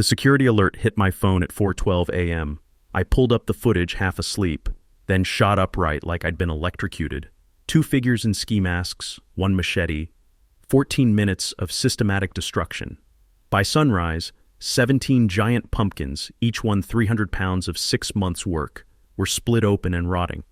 The security alert hit my phone at 4:12 a.m. I pulled up the footage half asleep, then shot upright like I'd been electrocuted. 2 figures in ski masks, 1 machete, 14 minutes of systematic destruction. By sunrise, 17 giant pumpkins, each one 300 pounds of 6 months' work, were split open and rotting.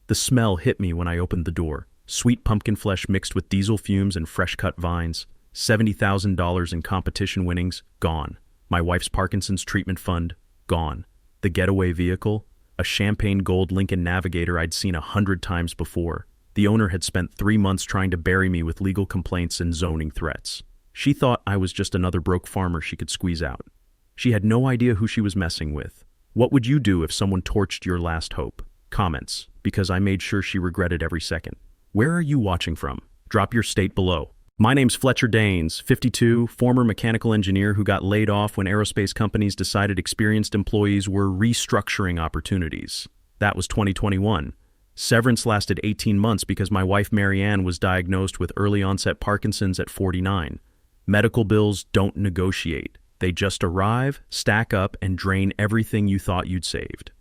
The smell hit me when I opened the door. Sweet pumpkin flesh mixed with diesel fumes and fresh-cut vines. $70,000 in competition winnings, gone. My wife's Parkinson's treatment fund, gone. The getaway vehicle, a champagne gold Lincoln Navigator I'd seen 100 times before. The owner had spent 3 months trying to bury me with legal complaints and zoning threats. She thought I was just another broke farmer she could squeeze out. She had no idea who she was messing with. What would you do if someone torched your last hope? Comments, because I made sure she regretted every second. Where are you watching from? Drop your state below. My name's Fletcher Daines, 52, former mechanical engineer who got laid off when aerospace companies decided experienced employees were restructuring opportunities. That was 2021. Severance lasted 18 months because my wife Marianne was diagnosed with early onset Parkinson's at 49. Medical bills don't negotiate. They just arrive, stack up, and drain everything you thought you'd saved.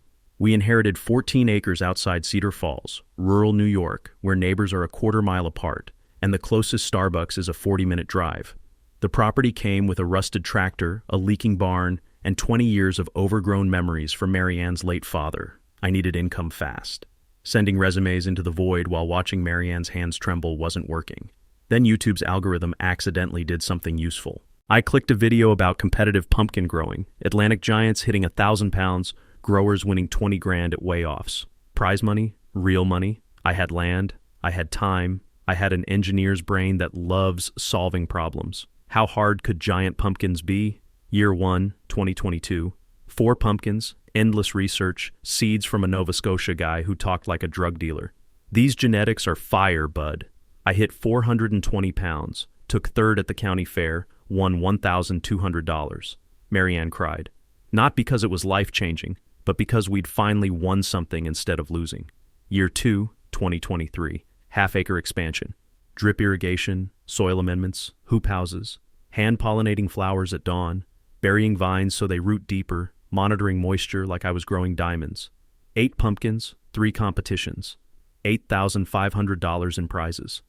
We inherited 14 acres outside Cedar Falls, rural New York, where neighbors are a quarter-mile apart, and the closest Starbucks is a 40-minute drive. The property came with a rusted tractor, a leaking barn, and 20 years of overgrown memories from Marianne's late father. I needed income fast. Sending resumes into the void while watching Marianne's hands tremble wasn't working. Then YouTube's algorithm accidentally did something useful. I clicked a video about competitive pumpkin growing, Atlantic giants hitting 1,000 pounds, growers winning 20 grand at weigh-offs. Prize money, real money. I had land, I had time, I had an engineer's brain that loves solving problems. How hard could giant pumpkins be? Year 1, 2022. 4 pumpkins, endless research, seeds from a Nova Scotia guy who talked like a drug dealer. These genetics are fire, bud. I hit 420 pounds, took third at the county fair, won $1,200. Marianne cried. Not because it was life-changing, but because we'd finally won something instead of losing. Year 2, 2023. Half-acre expansion. Drip irrigation, soil amendments, hoop houses, hand-pollinating flowers at dawn, burying vines so they root deeper, monitoring moisture like I was growing diamonds. 8 pumpkins, 3 competitions. $8,500 in prizes.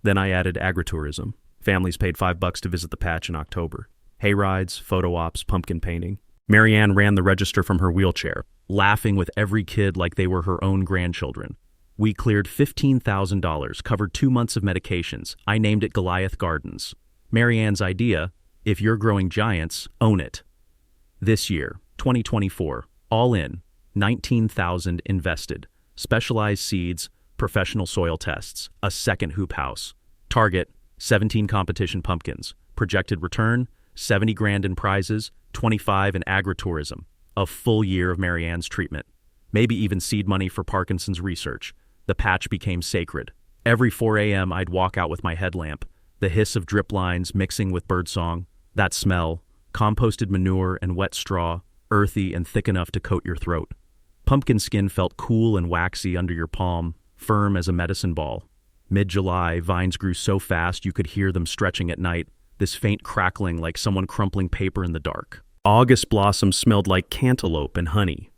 Then I added agritourism. Families paid $5 to visit the patch in October. Hay rides, photo ops, pumpkin painting. Marianne ran the register from her wheelchair, laughing with every kid like they were her own grandchildren. We cleared $15,000, covered 2 months of medications. I named it Goliath Gardens. Marianne's idea, if you're growing giants, own it. This year, 2024, all in, $19,000 invested. Specialized seeds, professional soil tests, a second hoop house. Target, 17 competition pumpkins. Projected return, 70 grand in prizes, 25 in agritourism. A full year of Marianne's treatment. Maybe even seed money for Parkinson's research. The patch became sacred. Every 4 a.m. I'd walk out with my headlamp, the hiss of drip lines mixing with birdsong, that smell, composted manure and wet straw, earthy and thick enough to coat your throat. Pumpkin skin felt cool and waxy under your palm, firm as a medicine ball. Mid-July, vines grew so fast you could hear them stretching at night, this faint crackling like someone crumpling paper in the dark. August blossoms smelled like cantaloupe and honey.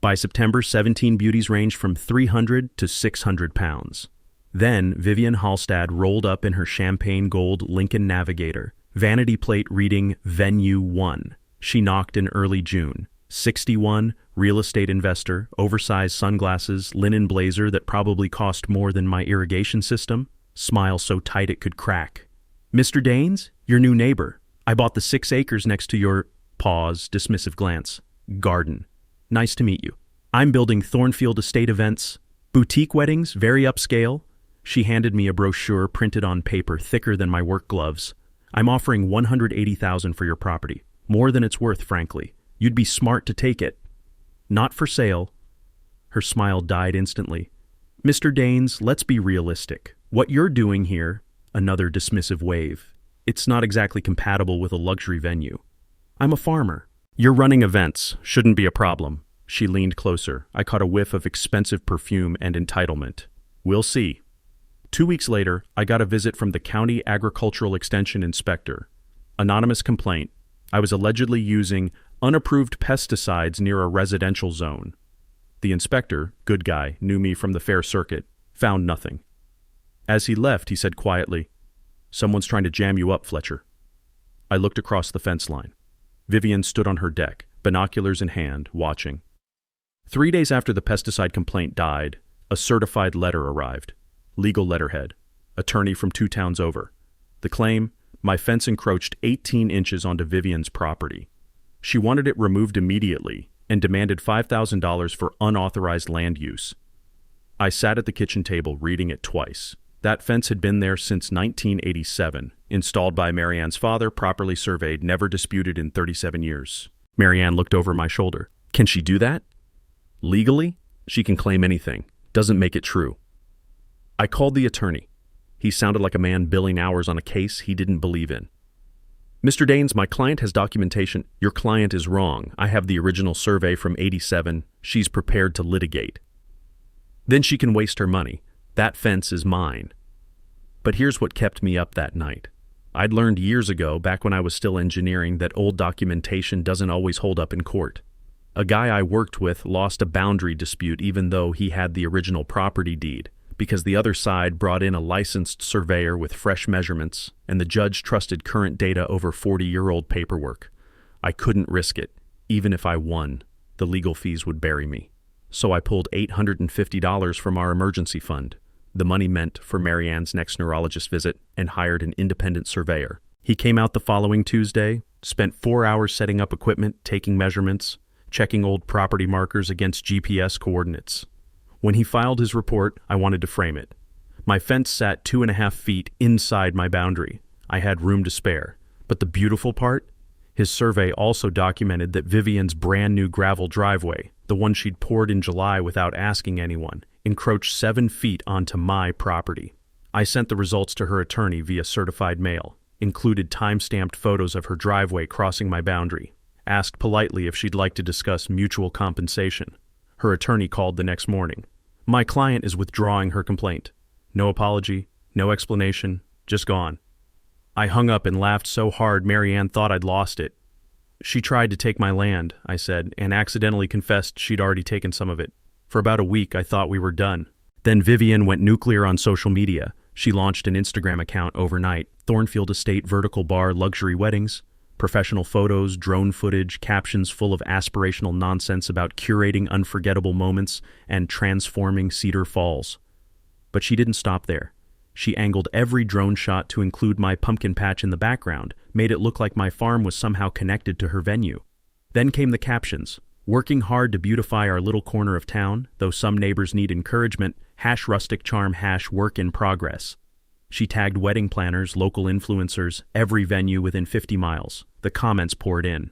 By September, 17 beauties ranged from 300 to 600 pounds. Then, Vivian Hallstad rolled up in her champagne gold Lincoln Navigator, vanity plate reading Venue 1. She knocked in early June. 61, real estate investor, oversized sunglasses, linen blazer that probably cost more than my irrigation system, smile so tight it could crack. Mr. Daines, your new neighbor. I bought the 6 acres next to your, pause, dismissive glance, garden. Nice to meet you. I'm building Thornfield Estate events, boutique weddings, very upscale. She handed me a brochure printed on paper thicker than my work gloves. I'm offering $180,000 for your property. More than it's worth, frankly. You'd be smart to take it. Not for sale. Her smile died instantly. Mr. Daines, let's be realistic. What you're doing here, another dismissive wave, it's not exactly compatible with a luxury venue. I'm a farmer. You're running events. Shouldn't be a problem. She leaned closer. I caught a whiff of expensive perfume and entitlement. We'll see. 2 weeks later, I got a visit from the County Agricultural Extension Inspector. Anonymous complaint. I was allegedly using Unapproved pesticides near a residential zone. The inspector, good guy, knew me from the fair circuit, found nothing. As he left, he said quietly, "Someone's trying to jam you up, Fletcher." I looked across the fence line. Vivian stood on her deck, binoculars in hand, watching. 3 days after the pesticide complaint died, a certified letter arrived. Legal letterhead. Attorney from 2 towns over. The claim: my fence encroached 18 inches onto Vivian's property. She wanted it removed immediately and demanded $5,000 for unauthorized land use. I sat at the kitchen table reading it twice. That fence had been there since 1987, installed by Marianne's father, properly surveyed, never disputed in 37 years. Marianne looked over my shoulder. Can she do that? Legally? She can claim anything. Doesn't make it true. I called the attorney. He sounded like a man billing hours on a case he didn't believe in. Mr. Daines, my client has documentation. Your client is wrong. I have the original survey from '87. She's prepared to litigate. Then she can waste her money. That fence is mine. But here's what kept me up that night. I'd learned years ago, back when I was still engineering, that old documentation doesn't always hold up in court. A guy I worked with lost a boundary dispute even though he had the original property deed, because the other side brought in a licensed surveyor with fresh measurements, and the judge trusted current data over 40-year-old paperwork. I couldn't risk it. Even if I won, the legal fees would bury me. So I pulled $850 from our emergency fund, the money meant for Marianne's next neurologist visit, and hired an independent surveyor. He came out the following Tuesday, spent 4 hours setting up equipment, taking measurements, checking old property markers against GPS coordinates. When he filed his report, I wanted to frame it. My fence sat 2.5 feet inside my boundary. I had room to spare. But the beautiful part? His survey also documented that Vivian's brand new gravel driveway, the one she'd poured in July without asking anyone, encroached 7 feet onto my property. I sent the results to her attorney via certified mail, included time-stamped photos of her driveway crossing my boundary, asked politely if she'd like to discuss mutual compensation. Her attorney called the next morning. My client is withdrawing her complaint. No apology, no explanation, just gone. I hung up and laughed so hard Marianne thought I'd lost it. She tried to take my land, I said, and accidentally confessed she'd already taken some of it. For about a week, I thought we were done. Then Vivian went nuclear on social media. She launched an Instagram account overnight. Thornfield Estate Vertical Bar Luxury Weddings. Professional photos, drone footage, captions full of aspirational nonsense about curating unforgettable moments and transforming Cedar Falls. But she didn't stop there. She angled every drone shot to include my pumpkin patch in the background, made it look like my farm was somehow connected to her venue. Then came the captions. Working hard to beautify our little corner of town, though some neighbors need encouragement, #rustic charm #work in progress. She tagged wedding planners, local influencers, every venue within 50 miles. The comments poured in.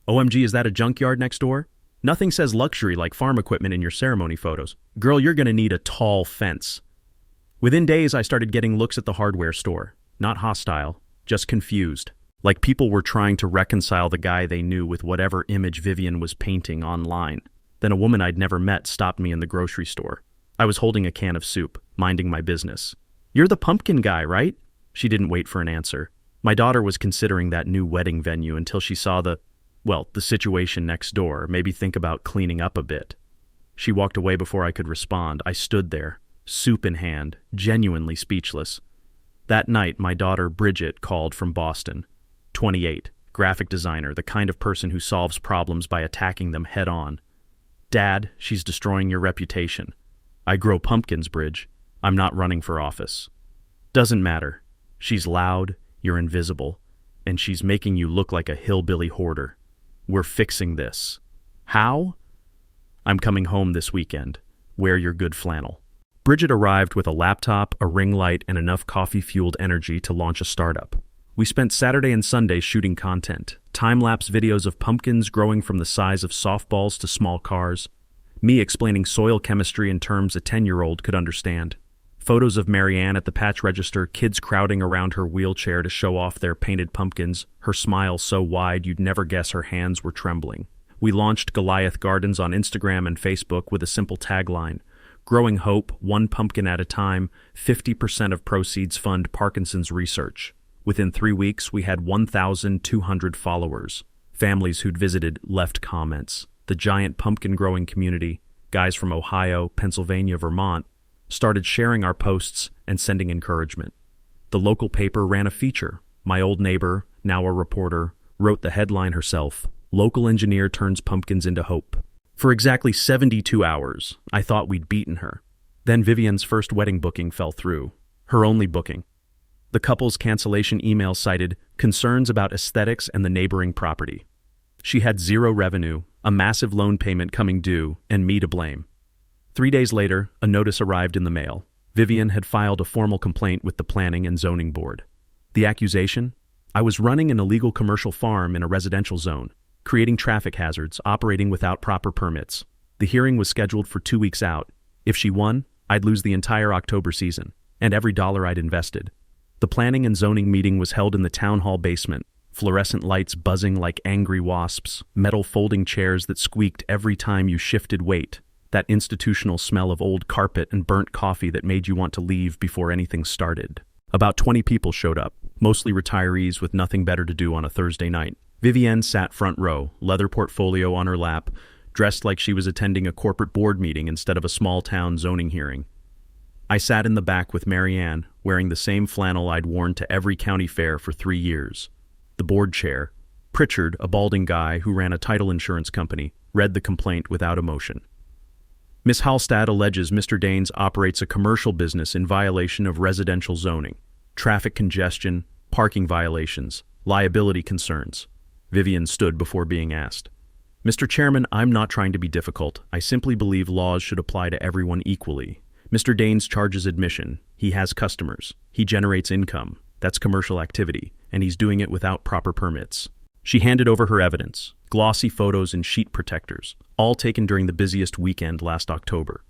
OMG, is that a junkyard next door? Nothing says luxury like farm equipment in your ceremony photos. Girl, you're gonna need a tall fence. Within days, I started getting looks at the hardware store. Not hostile, just confused. Like people were trying to reconcile the guy they knew with whatever image Vivian was painting online. Then a woman I'd never met stopped me in the grocery store. I was holding a can of soup, minding my business. You're the pumpkin guy, right? She didn't wait for an answer. My daughter was considering that new wedding venue until she saw the situation next door, maybe think about cleaning up a bit. She walked away before I could respond. I stood there, soup in hand, genuinely speechless. That night, my daughter Bridget called from Boston. 28, graphic designer, the kind of person who solves problems by attacking them head on. Dad, she's destroying your reputation. I grow pumpkins, Bridge. I'm not running for office. Doesn't matter. She's loud, you're invisible, and she's making you look like a hillbilly hoarder. We're fixing this. How? I'm coming home this weekend. Wear your good flannel. Bridget arrived with a laptop, a ring light, and enough coffee-fueled energy to launch a startup. We spent Saturday and Sunday shooting content, time-lapse videos of pumpkins growing from the size of softballs to small cars, me explaining soil chemistry in terms a 10-year-old could understand, photos of Marianne at the patch register, kids crowding around her wheelchair to show off their painted pumpkins, her smile so wide you'd never guess her hands were trembling. We launched Goliath Gardens on Instagram and Facebook with a simple tagline, Growing Hope, one pumpkin at a time, 50% of proceeds fund Parkinson's research. Within 3 weeks, we had 1,200 followers. Families who'd visited left comments. The giant pumpkin-growing community, guys from Ohio, Pennsylvania, Vermont, started sharing our posts and sending encouragement. The local paper ran a feature. My old neighbor, now a reporter, wrote the headline herself, "Local engineer turns pumpkins into hope." For exactly 72 hours, I thought we'd beaten her. Then Vivian's first wedding booking fell through. Her only booking. The couple's cancellation email cited concerns about aesthetics and the neighboring property. She had zero revenue, a massive loan payment coming due, and me to blame. 3 days later, a notice arrived in the mail. Vivian had filed a formal complaint with the Planning and Zoning Board. The accusation? I was running an illegal commercial farm in a residential zone, creating traffic hazards, operating without proper permits. The hearing was scheduled for 2 weeks out. If she won, I'd lose the entire October season, and every dollar I'd invested. The planning and zoning meeting was held in the town hall basement, fluorescent lights buzzing like angry wasps, metal folding chairs that squeaked every time you shifted weight, that institutional smell of old carpet and burnt coffee that made you want to leave before anything started. About 20 people showed up, mostly retirees with nothing better to do on a Thursday night. Vivienne sat front row, leather portfolio on her lap, dressed like she was attending a corporate board meeting instead of a small-town zoning hearing. I sat in the back with Marianne, wearing the same flannel I'd worn to every county fair for 3 years. The board chair, Pritchard, a balding guy who ran a title insurance company, read the complaint without emotion. Ms. Hallstad alleges Mr. Daines operates a commercial business in violation of residential zoning, traffic congestion, parking violations, liability concerns. Vivian stood before being asked. Mr. Chairman, I'm not trying to be difficult. I simply believe laws should apply to everyone equally. Mr. Daines charges admission. He has customers. He generates income. That's commercial activity, and he's doing it without proper permits. She handed over her evidence, glossy photos and sheet protectors, all taken during the busiest weekend last October.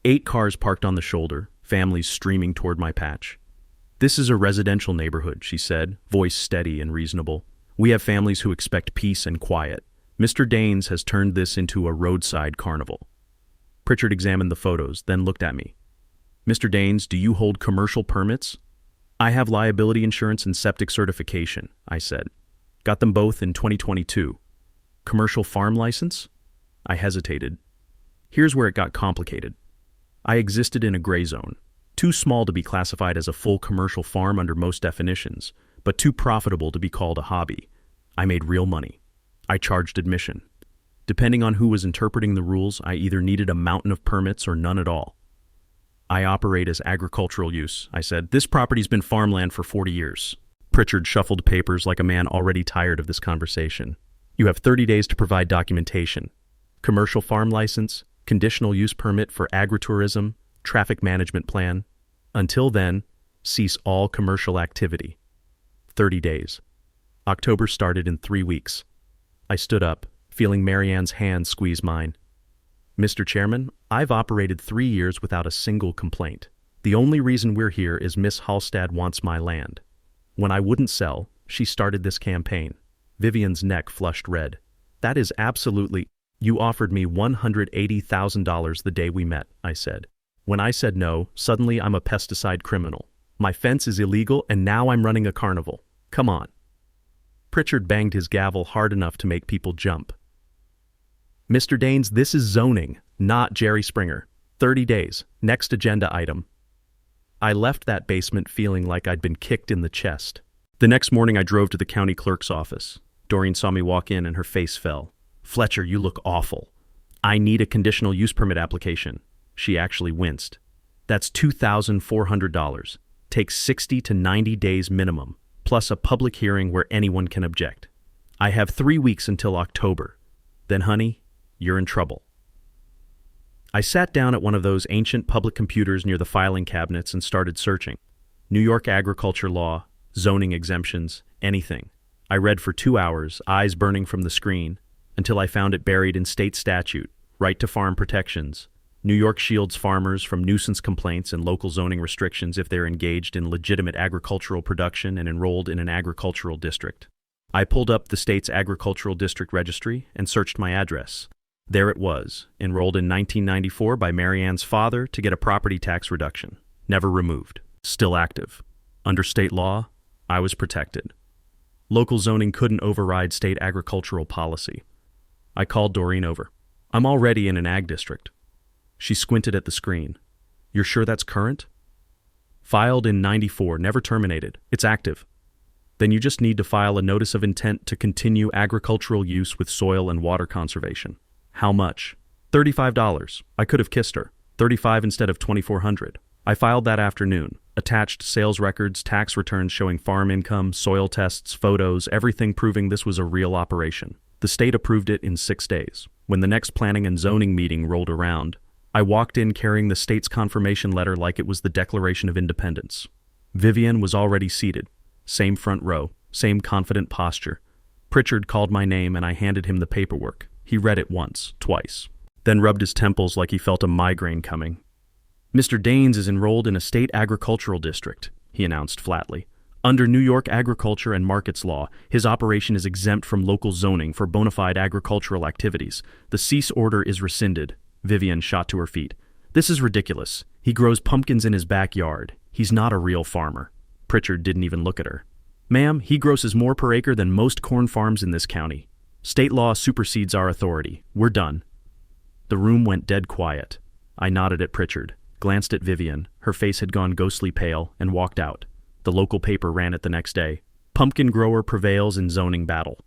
8 cars parked on the shoulder, families streaming toward my patch. This is a residential neighborhood, she said, voice steady and reasonable. We have families who expect peace and quiet. Mr. Daines has turned this into a roadside carnival. Pritchard examined the photos, then looked at me. Mr. Daines, do you hold commercial permits? I have liability insurance and septic certification, I said. Got them both in 2022. Commercial farm license? I hesitated. Here's where it got complicated. I existed in a gray zone, too small to be classified as a full commercial farm under most definitions, but too profitable to be called a hobby. I made real money. I charged admission. Depending on who was interpreting the rules, I either needed a mountain of permits or none at all. I operate as agricultural use, I said. This property's been farmland for 40 years. Pritchard shuffled papers like a man already tired of this conversation. You have 30 days to provide documentation. Commercial farm license, conditional use permit for agritourism, traffic management plan. Until then, cease all commercial activity. 30 days. October started in 3 weeks. I stood up, feeling Marianne's hand squeeze mine. Mr. Chairman, I've operated 3 years without a single complaint. The only reason we're here is Miss Hallstad wants my land. When I wouldn't sell, she started this campaign. Vivian's neck flushed red. That is absolutely... You offered me $180,000 the day we met, I said. When I said no, suddenly I'm a pesticide criminal. My fence is illegal and now I'm running a carnival. Come on. Pritchard banged his gavel hard enough to make people jump. Mr. Daines, this is zoning, not Jerry Springer. 30 days. Next agenda item. I left that basement feeling like I'd been kicked in the chest. The next morning I drove to the county clerk's office. Doreen saw me walk in and her face fell. Fletcher, you look awful. I need a conditional use permit application. She actually winced. That's $2,400. Takes 60 to 90 days minimum, plus a public hearing where anyone can object. I have 3 weeks until October. Then, honey, you're in trouble. I sat down at one of those ancient public computers near the filing cabinets and started searching. New York agriculture law, zoning exemptions, anything. I read for 2 hours, eyes burning from the screen, until I found it buried in state statute, right to farm protections. New York shields farmers from nuisance complaints and local zoning restrictions if they're engaged in legitimate agricultural production and enrolled in an agricultural district. I pulled up the state's agricultural district registry and searched my address. There it was, enrolled in 1994 by Marianne's father to get a property tax reduction. Never removed. Still active. Under state law, I was protected. Local zoning couldn't override state agricultural policy. I called Doreen over. I'm already in an ag district. She squinted at the screen. You're sure that's current? Filed in 94, never terminated. It's active. Then you just need to file a notice of intent to continue agricultural use with soil and water conservation. How much? $35. I could have kissed her. $35 instead of $2,400. I filed that afternoon. Attached sales records, tax returns showing farm income, soil tests, photos, everything proving this was a real operation. The state approved it in 6 days. When the next planning and zoning meeting rolled around, I walked in carrying the state's confirmation letter like it was the Declaration of Independence. Vivian was already seated. Same front row, same confident posture. Pritchard called my name and I handed him the paperwork. He read it once, twice, then rubbed his temples like he felt a migraine coming. Mr. Daines is enrolled in a state agricultural district, he announced flatly. Under New York agriculture and markets law, his operation is exempt from local zoning for bona fide agricultural activities. The cease order is rescinded. Vivian shot to her feet. This is ridiculous. He grows pumpkins in his backyard. He's not a real farmer. Pritchard didn't even look at her. Ma'am, he grosses more per acre than most corn farms in this county. State law supersedes our authority. We're done. The room went dead quiet. I nodded at Pritchard, glanced at Vivian. Her face had gone ghostly pale, and walked out. The local paper ran it the next day. Pumpkin grower prevails in zoning battle.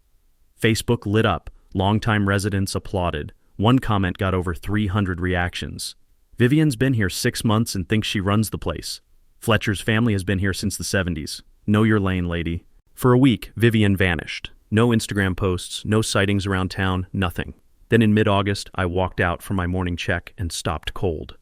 Facebook lit up. Longtime residents applauded. One comment got over 300 reactions. Vivian's been here 6 months and thinks she runs the place. Fletcher's family has been here since the 70s. Know your lane, lady. For a week, Vivian vanished. No Instagram posts, no sightings around town, nothing. Then in mid-August, I walked out for my morning check and stopped cold.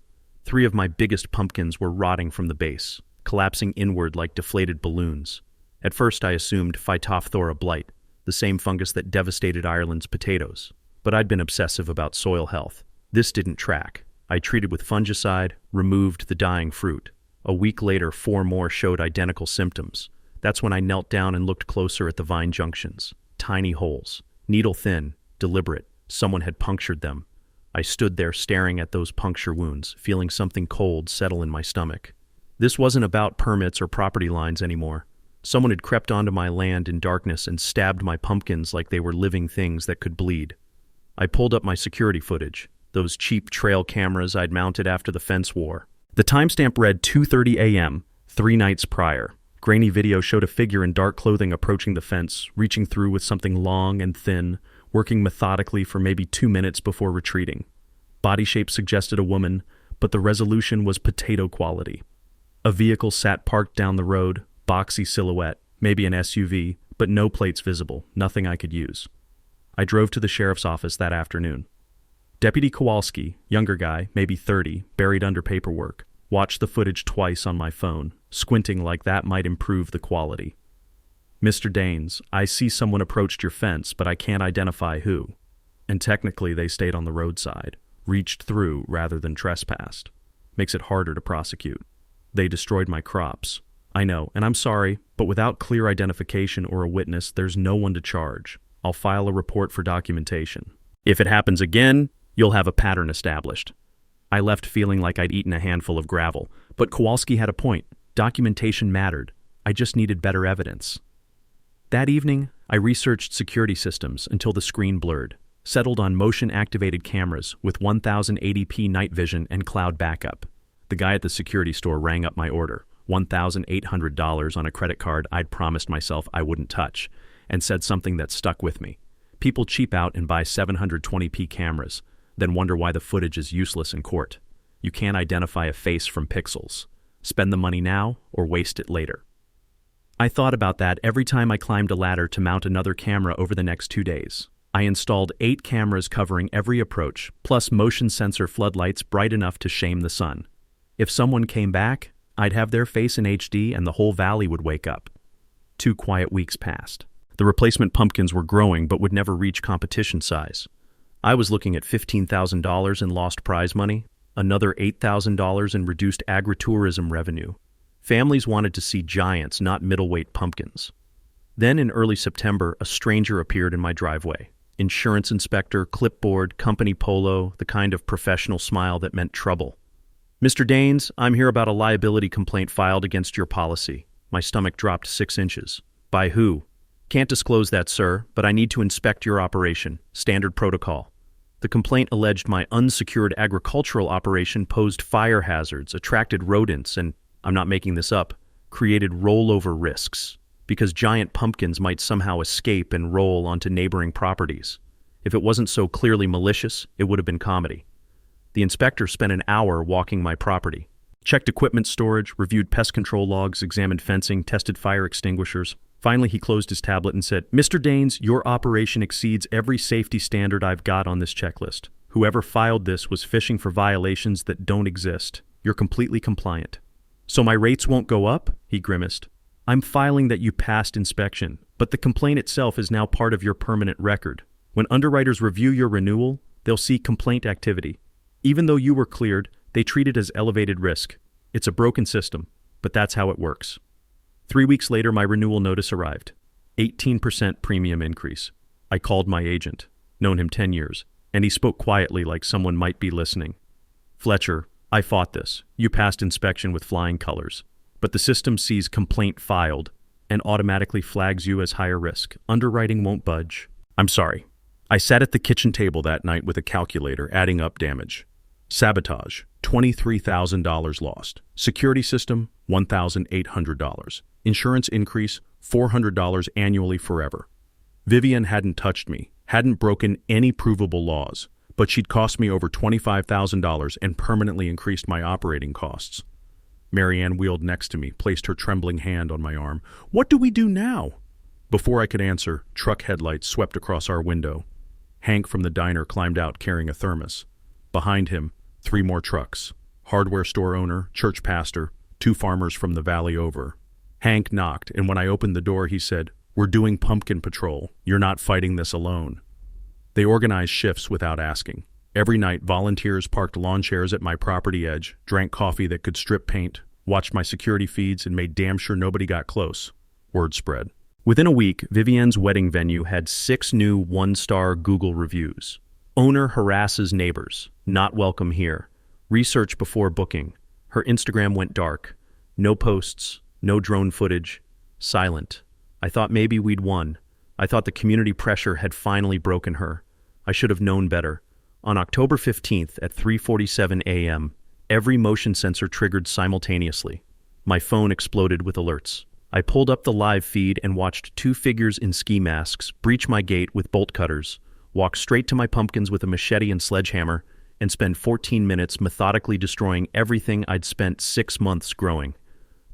3 of my biggest pumpkins were rotting from the base, collapsing inward like deflated balloons. At first I assumed Phytophthora blight, the same fungus that devastated Ireland's potatoes. But I'd been obsessive about soil health. This didn't track. I treated with fungicide, removed the dying fruit. A week later, 4 more showed identical symptoms. That's when I knelt down and looked closer at the vine junctions. Tiny holes, needle thin, deliberate. Someone had punctured them. I stood there staring at those puncture wounds, feeling something cold settle in my stomach. This wasn't about permits or property lines anymore. Someone had crept onto my land in darkness and stabbed my pumpkins like they were living things that could bleed. I pulled up my security footage, those cheap trail cameras I'd mounted after the fence war. The timestamp read 2:30 a.m., 3 nights prior. Grainy video showed a figure in dark clothing approaching the fence, reaching through with something long and thin, working methodically for maybe 2 minutes before retreating. Body shape suggested a woman, but the resolution was potato quality. A vehicle sat parked down the road, boxy silhouette, maybe an SUV, but no plates visible, nothing I could use. I drove to the sheriff's office that afternoon. Deputy Kowalski, younger guy, maybe 30, buried under paperwork, watched the footage twice on my phone, squinting like that might improve the quality. Mr. Daines, I see someone approached your fence, but I can't identify who. And technically they stayed on the roadside, reached through rather than trespassed. Makes it harder to prosecute. They destroyed my crops. I know, and I'm sorry, but without clear identification or a witness, there's no one to charge. I'll file a report for documentation. If it happens again, you'll have a pattern established. I left feeling like I'd eaten a handful of gravel, but Kowalski had a point. Documentation mattered. I just needed better evidence. That evening, I researched security systems until the screen blurred, settled on motion-activated cameras with 1080p night vision and cloud backup. The guy at the security store rang up my order, $1,800 on a credit card I'd promised myself I wouldn't touch, and said something that stuck with me. People cheap out and buy 720p cameras, then wonder why the footage is useless in court. You can't identify a face from pixels. Spend the money now or waste it later. I thought about that every time I climbed a ladder to mount another camera over the next 2 days. I installed 8 cameras covering every approach, plus motion sensor floodlights bright enough to shame the sun. If someone came back, I'd have their face in HD and the whole valley would wake up. 2 quiet weeks passed. The replacement pumpkins were growing but would never reach competition size. I was looking at $15,000 in lost prize money, another $8,000 in reduced agritourism revenue. Families wanted to see giants, not middleweight pumpkins. Then in early September, a stranger appeared in my driveway. Insurance inspector, clipboard, company polo, the kind of professional smile that meant trouble. Mr. Daines, I'm here about a liability complaint filed against your policy. My stomach dropped 6 inches. By who? Can't disclose that, sir, but I need to inspect your operation. Standard protocol. The complaint alleged my unsecured agricultural operation posed fire hazards, attracted rodents, and, I'm not making this up, created rollover risks, because giant pumpkins might somehow escape and roll onto neighboring properties. If it wasn't so clearly malicious, it would have been comedy. The inspector spent an hour walking my property. Checked equipment storage, reviewed pest control logs, examined fencing, tested fire extinguishers. Finally, he closed his tablet and said, "Mr. Daines, your operation exceeds every safety standard I've got on this checklist. Whoever filed this was fishing for violations that don't exist. You're completely compliant." "So my rates won't go up?" he grimaced. "I'm filing that you passed inspection, but the complaint itself is now part of your permanent record. When underwriters review your renewal, they'll see complaint activity. Even though you were cleared, they treat it as elevated risk. It's a broken system, but that's how it works." 3 weeks later, my renewal notice arrived. 18% premium increase. I called my agent, known him 10 years, and he spoke quietly like someone might be listening. "Fletcher, I fought this. You passed inspection with flying colors. But the system sees complaint filed and automatically flags you as higher risk. Underwriting won't budge. I'm sorry." I sat at the kitchen table that night with a calculator, adding up damage. Sabotage, $23,000 lost. Security system, $1,800. Insurance increase, $400 annually forever. Vivian hadn't touched me, hadn't broken any provable laws, but she'd cost me over $25,000 and permanently increased my operating costs. Marianne wheeled next to me, placed her trembling hand on my arm. "What do we do now?" Before I could answer, truck headlights swept across our window. Hank from the diner climbed out carrying a thermos. Behind him, 3 more trucks. Hardware store owner, church pastor, 2 farmers from the valley over. Hank knocked, and when I opened the door, he said, "We're doing pumpkin patrol. You're not fighting this alone." They organized shifts without asking. Every night, volunteers parked lawn chairs at my property edge, drank coffee that could strip paint, watched my security feeds, and made damn sure nobody got close. Word spread. Within a week, Vivienne's wedding venue had 6 new 1-star Google reviews. Owner harasses neighbors. Not welcome here. Research before booking. Her Instagram went dark. No posts, no drone footage. Silent. I thought maybe we'd won. I thought the community pressure had finally broken her. I should have known better. On October 15th at 3:47 a.m., every motion sensor triggered simultaneously. My phone exploded with alerts. I pulled up the live feed and watched 2 figures in ski masks breach my gate with bolt cutters, walk straight to my pumpkins with a machete and sledgehammer, and spend 14 minutes methodically destroying everything I'd spent 6 months growing.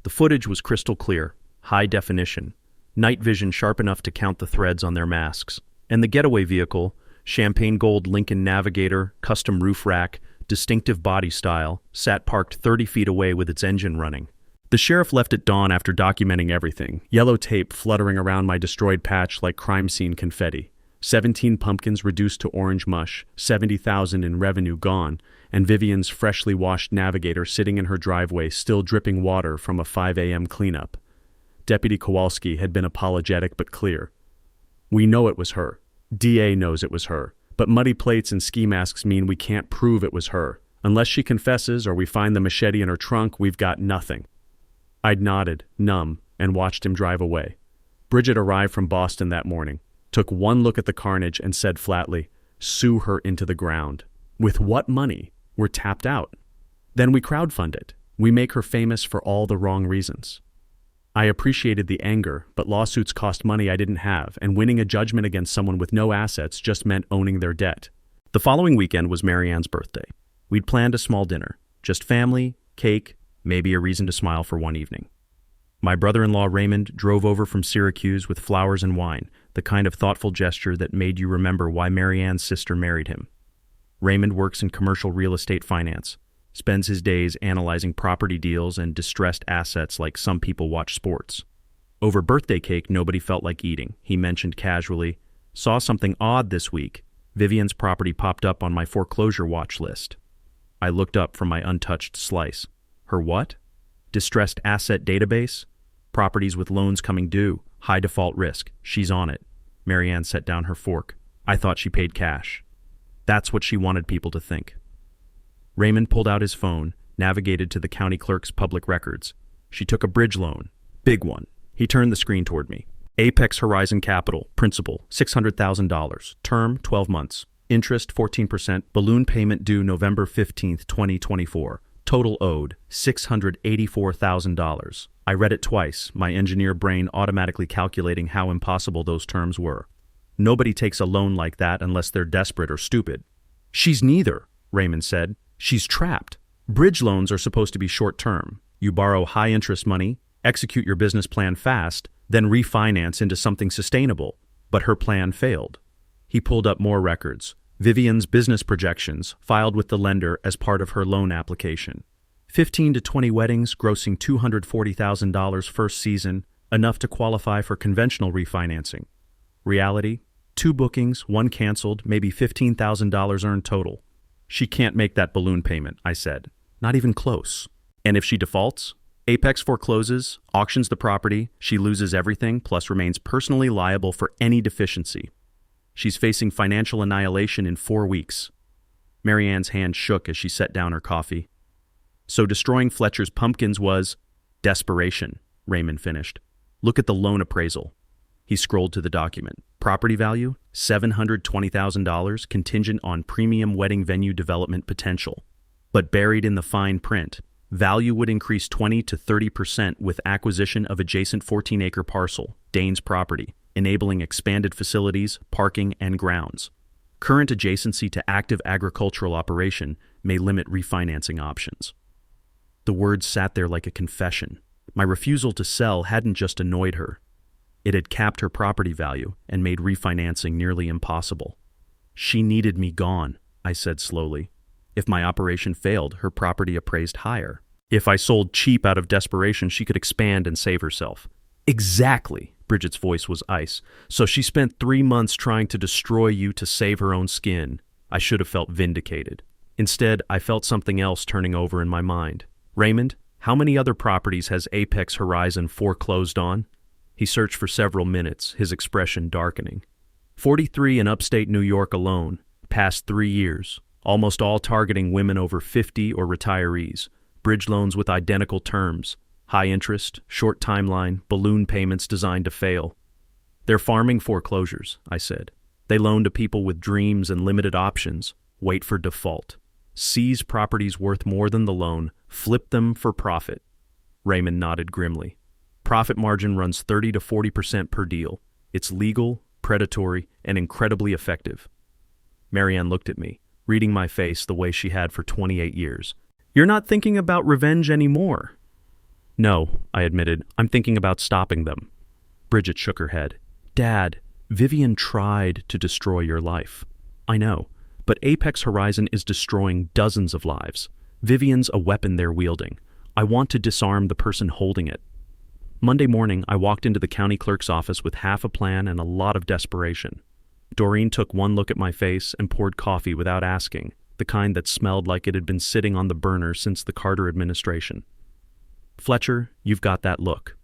The footage was crystal clear, high definition, night vision sharp enough to count the threads on their masks. And the getaway vehicle, champagne gold Lincoln Navigator, custom roof rack, distinctive body style, sat parked 30 feet away with its engine running. The sheriff left at dawn after documenting everything, yellow tape fluttering around my destroyed patch like crime scene confetti. 17 pumpkins reduced to orange mush, $70,000 in revenue gone, and Vivian's freshly washed Navigator sitting in her driveway still dripping water from a 5 a.m. cleanup. Deputy Kowalski had been apologetic but clear. "We know it was her. DA knows it was her. But muddy plates and ski masks mean we can't prove it was her. Unless she confesses or we find the machete in her trunk, we've got nothing." I'd nodded, numb, and watched him drive away. Bridget arrived from Boston that morning, took one look at the carnage and said flatly, "Sue her into the ground." With what money? We're tapped out. Then we crowdfund it. We make her famous for all the wrong reasons. I appreciated the anger, but lawsuits cost money I didn't have, and winning a judgment against someone with no assets just meant owning their debt. The following weekend was Marianne's birthday. We'd planned a small dinner, just family, cake, maybe a reason to smile for one evening. My brother-in-law Raymond drove over from Syracuse with flowers and wine, the kind of thoughtful gesture that made you remember why Marianne's sister married him. Raymond works in commercial real estate finance, spends his days analyzing property deals and distressed assets like some people watch sports. Over birthday cake, nobody felt like eating. He mentioned casually, "Saw something odd this week. Vivian's property popped up on my foreclosure watch list." I looked up from my untouched slice. Her what? Distressed asset database? Properties with loans coming due, high default risk. She's on it. Marianne set down her fork. I thought she paid cash. That's what she wanted people to think. Raymond pulled out his phone, navigated to the county clerk's public records. She took a bridge loan. Big one. He turned the screen toward me. Apex Horizon Capital, principal, $600,000, term 12 months, interest 14%, balloon payment due November 15th, 2024, total owed $684,000. I read it twice, my engineer brain automatically calculating how impossible those terms were. Nobody takes a loan like that unless they're desperate or stupid. She's neither, Raymond said. She's trapped. Bridge loans are supposed to be short-term. You borrow high-interest money, execute your business plan fast, then refinance into something sustainable. But her plan failed. He pulled up more records. Vivian's business projections, filed with the lender as part of her loan application. 15 to 20 weddings, grossing $240,000 first season, enough to qualify for conventional refinancing. Reality, 2 bookings, 1 canceled, maybe $15,000 earned total. She can't make that balloon payment, I said. Not even close. And if she defaults? Apex forecloses, auctions the property, she loses everything, plus remains personally liable for any deficiency. She's facing financial annihilation in 4 weeks. Marianne's hand shook as she set down her coffee. So destroying Fletcher's pumpkins was desperation, Raymond finished. Look at the loan appraisal. He scrolled to the document. Property value, $720,000, contingent on premium wedding venue development potential. But buried in the fine print, value would increase 20 to 30% with acquisition of adjacent 14-acre parcel, Dane's property, enabling expanded facilities, parking, and grounds. Current adjacency to active agricultural operation may limit refinancing options. The words sat there like a confession. My refusal to sell hadn't just annoyed her. It had capped her property value and made refinancing nearly impossible. She needed me gone, I said slowly. If my operation failed, her property appraised higher. If I sold cheap out of desperation, she could expand and save herself. Exactly, Bridget's voice was ice. So she spent 3 months trying to destroy you to save her own skin. I should have felt vindicated. Instead, I felt something else turning over in my mind. Raymond, how many other properties has Apex Horizon foreclosed on? He searched for several minutes, his expression darkening. 43 in upstate New York alone, past 3 years, almost all targeting women over 50 or retirees, bridge loans with identical terms, high interest, short timeline, balloon payments designed to fail. They're farming foreclosures, I said. They loan to people with dreams and limited options, wait for default. Seize properties worth more than the loan, flip them for profit. Raymond nodded grimly. Profit margin runs 30 to 40% per deal. It's legal, predatory, and incredibly effective. Marianne looked at me, reading my face the way she had for 28 years. You're not thinking about revenge anymore. No, I admitted. I'm thinking about stopping them. Bridget shook her head. Dad, Vivian tried to destroy your life. I know, but Apex Horizon is destroying dozens of lives. Vivian's a weapon they're wielding. I want to disarm the person holding it. Monday morning, I walked into the county clerk's office with half a plan and a lot of desperation. Doreen took one look at my face and poured coffee without asking, the kind that smelled like it had been sitting on the burner since the Carter administration. Fletcher, you've got that look.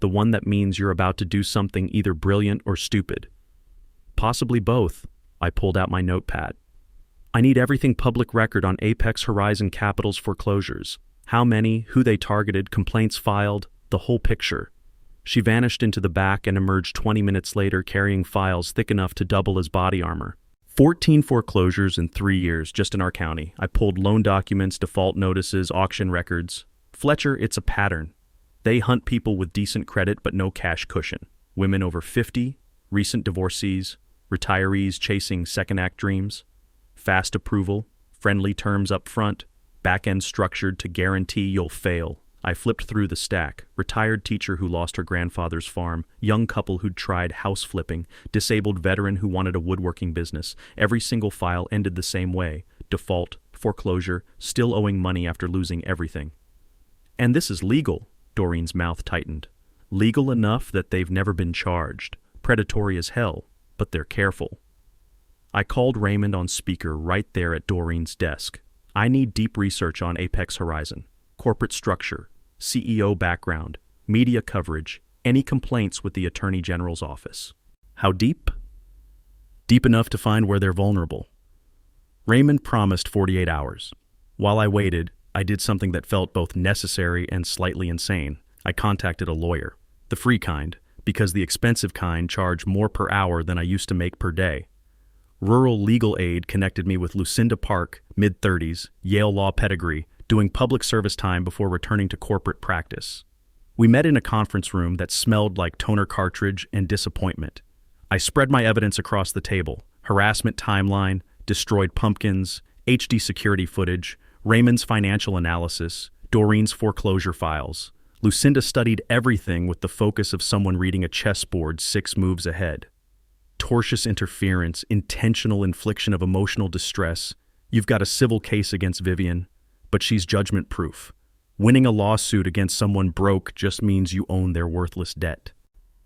The one that means you're about to do something either brilliant or stupid. Possibly both. I pulled out my notepad. I need everything public record on Apex Horizon Capital's foreclosures. How many, who they targeted, complaints filed, the whole picture. She vanished into the back and emerged 20 minutes later carrying files thick enough to double as body armor. 14 foreclosures in 3 years just in our county. I pulled loan documents, default notices, auction records. Fletcher, it's a pattern. They hunt people with decent credit but no cash cushion. Women over 50, recent divorcees, retirees chasing second-act dreams. Fast approval, friendly terms up front, back-end structured to guarantee you'll fail. I flipped through the stack. Retired teacher who lost her grandfather's farm, young couple who'd tried house flipping, disabled veteran who wanted a woodworking business. Every single file ended the same way. Default, foreclosure, still owing money after losing everything. And this is legal, Doreen's mouth tightened. Legal enough that they've never been charged. Predatory as hell, but they're careful. I called Raymond on speaker right there at Doreen's desk. I need deep research on Apex Horizon. Corporate structure, CEO background, media coverage, any complaints with the Attorney General's office. How deep? Deep enough to find where they're vulnerable. Raymond promised 48 hours. While I waited, I did something that felt both necessary and slightly insane. I contacted a lawyer. The free kind, because the expensive kind charge more per hour than I used to make per day. Rural legal aid connected me with Lucinda Park, mid-30s, Yale Law pedigree, doing public service time before returning to corporate practice. We met in a conference room that smelled like toner cartridge and disappointment. I spread my evidence across the table: harassment timeline, destroyed pumpkins, HD security footage, Raymond's financial analysis, Doreen's foreclosure files. Lucinda studied everything with the focus of someone reading a chessboard 6 moves ahead. Tortious interference, intentional infliction of emotional distress. You've got a civil case against Vivian, but she's judgment-proof. Winning a lawsuit against someone broke just means you own their worthless debt.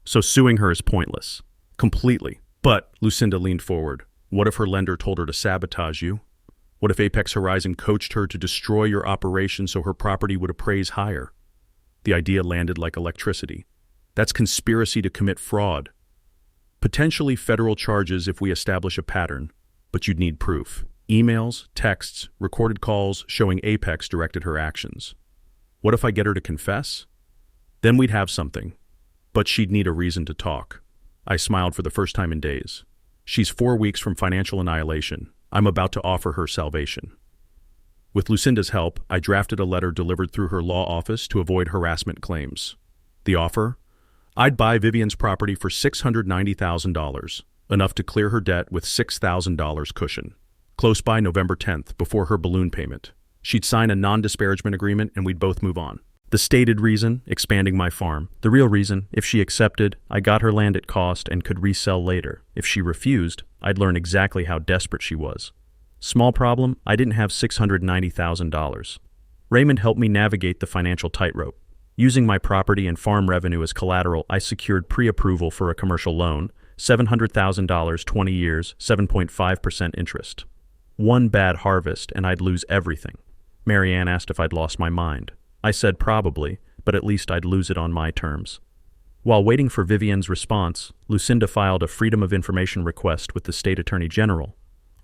So suing her is pointless. Completely. But, Lucinda leaned forward, what if her lender told her to sabotage you? What if Apex Horizon coached her to destroy your operation so her property would appraise higher? The idea landed like electricity. That's conspiracy to commit fraud. Potentially federal charges if we establish a pattern, but you'd need proof. Emails, texts, recorded calls showing Apex directed her actions. What if I get her to confess? Then we'd have something, but she'd need a reason to talk. I smiled for the first time in days. She's 4 weeks from financial annihilation. I'm about to offer her salvation. With Lucinda's help, I drafted a letter delivered through her law office to avoid harassment claims. The offer? I'd buy Vivian's property for $690,000, enough to clear her debt with $6,000 cushion. Close by November 10th, before her balloon payment. She'd sign a non-disparagement agreement and we'd both move on. The stated reason, expanding my farm. The real reason, if she accepted, I got her land at cost and could resell later. If she refused, I'd learn exactly how desperate she was. Small problem, I didn't have $690,000. Raymond helped me navigate the financial tightrope. Using my property and farm revenue as collateral, I secured pre-approval for a commercial loan, $700,000, 20 years, 7.5% interest. One bad harvest and I'd lose everything. Marianne asked if I'd lost my mind. I said probably, but at least I'd lose it on my terms. While waiting for Vivian's response, Lucinda filed a Freedom of Information request with the State Attorney General.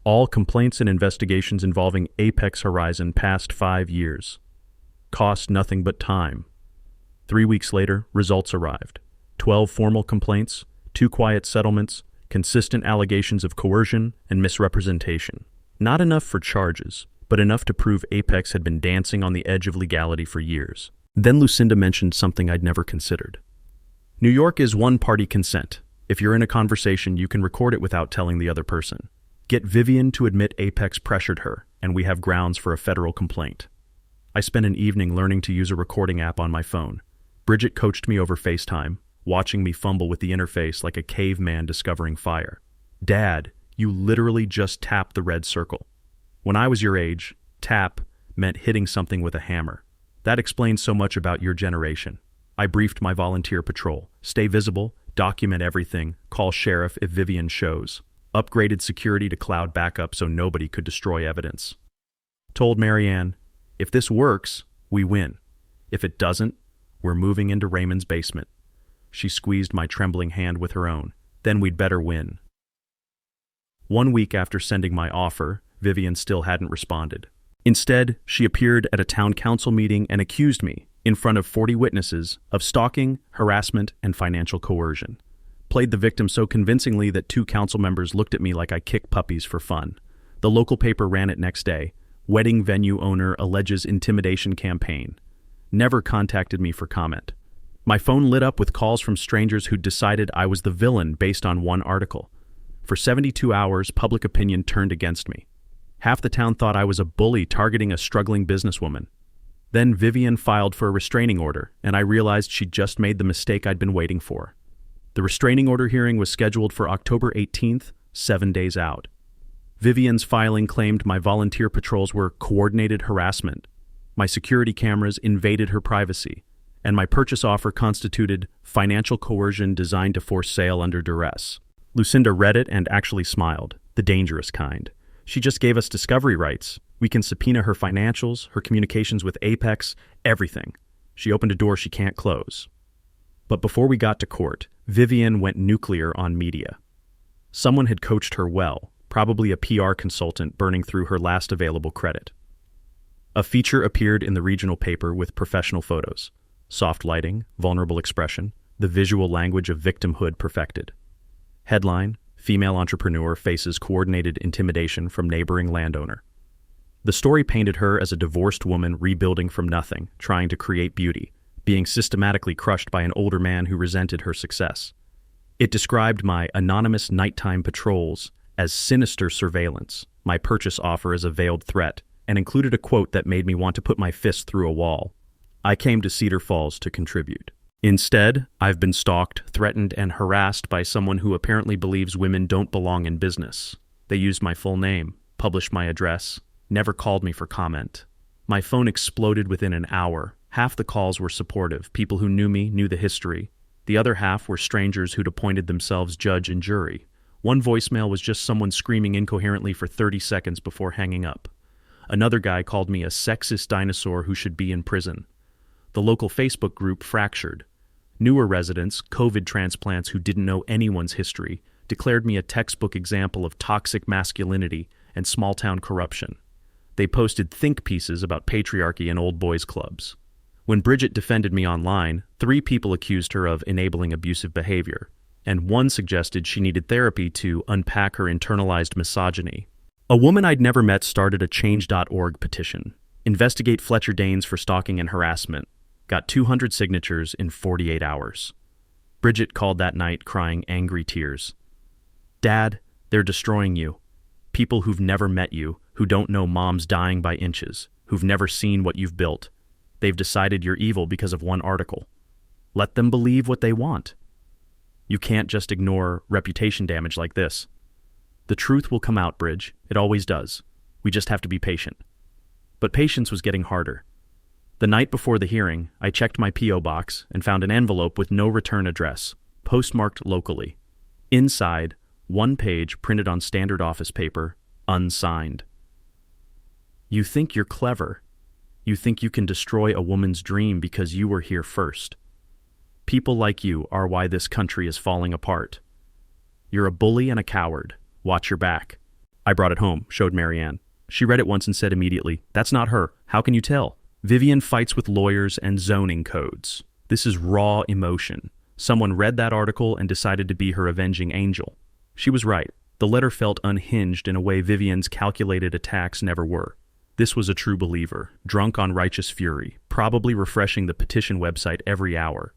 All complaints and investigations involving Apex Horizon past 5 years. Cost nothing but time. 3 weeks later, results arrived. 12 formal complaints, 2 quiet settlements, consistent allegations of coercion and misrepresentation. Not enough for charges, but enough to prove Apex had been dancing on the edge of legality for years. Then Lucinda mentioned something I'd never considered. New York is one-party consent. If you're in a conversation, you can record it without telling the other person. Get Vivian to admit Apex pressured her, and we have grounds for a federal complaint. I spent an evening learning to use a recording app on my phone. Bridget coached me over FaceTime, watching me fumble with the interface like a caveman discovering fire. Dad, you literally just tapped the red circle. When I was your age, tap meant hitting something with a hammer. That explains so much about your generation. I briefed my volunteer patrol. Stay visible, document everything, call sheriff if Vivian shows. Upgraded security to cloud backup so nobody could destroy evidence. Told Marianne, if this works, we win. If it doesn't, we're moving into Raymond's basement. She squeezed my trembling hand with her own. Then we'd better win. 1 week after sending my offer, Vivian still hadn't responded. Instead, she appeared at a town council meeting and accused me, in front of 40 witnesses, of stalking, harassment, and financial coercion. Played the victim so convincingly that 2 council members looked at me like I kicked puppies for fun. The local paper ran it next day. Wedding venue owner alleges intimidation campaign. Never contacted me for comment. My phone lit up with calls from strangers who'd decided I was the villain based on one article. For 72 hours, public opinion turned against me. Half the town thought I was a bully targeting a struggling businesswoman. Then Vivian filed for a restraining order, and I realized she'd just made the mistake I'd been waiting for. The restraining order hearing was scheduled for October 18th, 7 days out. Vivian's filing claimed my volunteer patrols were coordinated harassment. My security cameras invaded her privacy, and my purchase offer constituted financial coercion designed to force sale under duress. Lucinda read it and actually smiled, the dangerous kind. She just gave us discovery rights. We can subpoena her financials, her communications with Apex, everything. She opened a door she can't close. But before we got to court, Vivian went nuclear on media. Someone had coached her well, probably a PR consultant burning through her last available credit. A feature appeared in the regional paper with professional photos. Soft lighting, vulnerable expression, the visual language of victimhood perfected. Headline: Female entrepreneur faces coordinated intimidation from neighboring landowner. The story painted her as a divorced woman rebuilding from nothing, trying to create beauty, being systematically crushed by an older man who resented her success. It described my anonymous nighttime patrols as sinister surveillance, my purchase offer as a veiled threat, and included a quote that made me want to put my fist through a wall. I came to Cedar Falls to contribute. Instead, I've been stalked, threatened, and harassed by someone who apparently believes women don't belong in business. They used my full name, published my address, never called me for comment. My phone exploded within an hour. Half the calls were supportive, people who knew me, knew the history. The other half were strangers who'd appointed themselves judge and jury. One voicemail was just someone screaming incoherently for 30 seconds before hanging up. Another guy called me a sexist dinosaur who should be in prison. The local Facebook group fractured. Newer residents, COVID transplants who didn't know anyone's history, declared me a textbook example of toxic masculinity and small-town corruption. They posted think pieces about patriarchy and old boys clubs. When Bridget defended me online, 3 people accused her of enabling abusive behavior, and one suggested she needed therapy to unpack her internalized misogyny. A woman I'd never met started a Change.org petition. Investigate Fletcher Danes for stalking and harassment. Got 200 signatures in 48 hours. Bridget called that night crying angry tears. Dad, they're destroying you. People who've never met you, who don't know mom's dying by inches, who've never seen what you've built. They've decided you're evil because of one article. Let them believe what they want. You can't just ignore reputation damage like this. The truth will come out, Bridge. It always does. We just have to be patient. But patience was getting harder. The night before the hearing, I checked my P.O. box and found an envelope with no return address, postmarked locally. Inside, one page printed on standard office paper, unsigned. You think you're clever. You think you can destroy a woman's dream because you were here first. People like you are why this country is falling apart. You're a bully and a coward. Watch your back. I brought it home, showed Marianne. She read it once and said immediately, "That's not her. How can you tell? Vivian fights with lawyers and zoning codes. This is raw emotion. Someone read that article and decided to be her avenging angel." She was right. The letter felt unhinged in a way Vivian's calculated attacks never were. This was a true believer, drunk on righteous fury, probably refreshing the petition website every hour.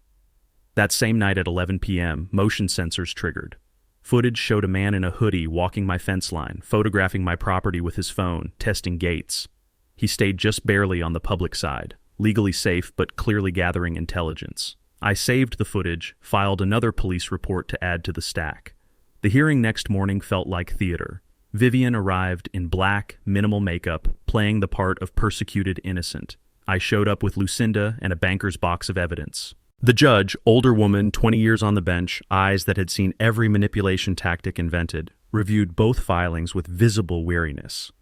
That same night at 11 p.m., motion sensors triggered. Footage showed a man in a hoodie walking my fence line, photographing my property with his phone, testing gates. He stayed just barely on the public side, legally safe but clearly gathering intelligence. I saved the footage, filed another police report to add to the stack. The hearing next morning felt like theater. Vivian arrived in black, minimal makeup, playing the part of persecuted innocent. I showed up with Lucinda and a banker's box of evidence. The judge, older woman, 20 years on the bench, eyes that had seen every manipulation tactic invented, reviewed both filings with visible weariness.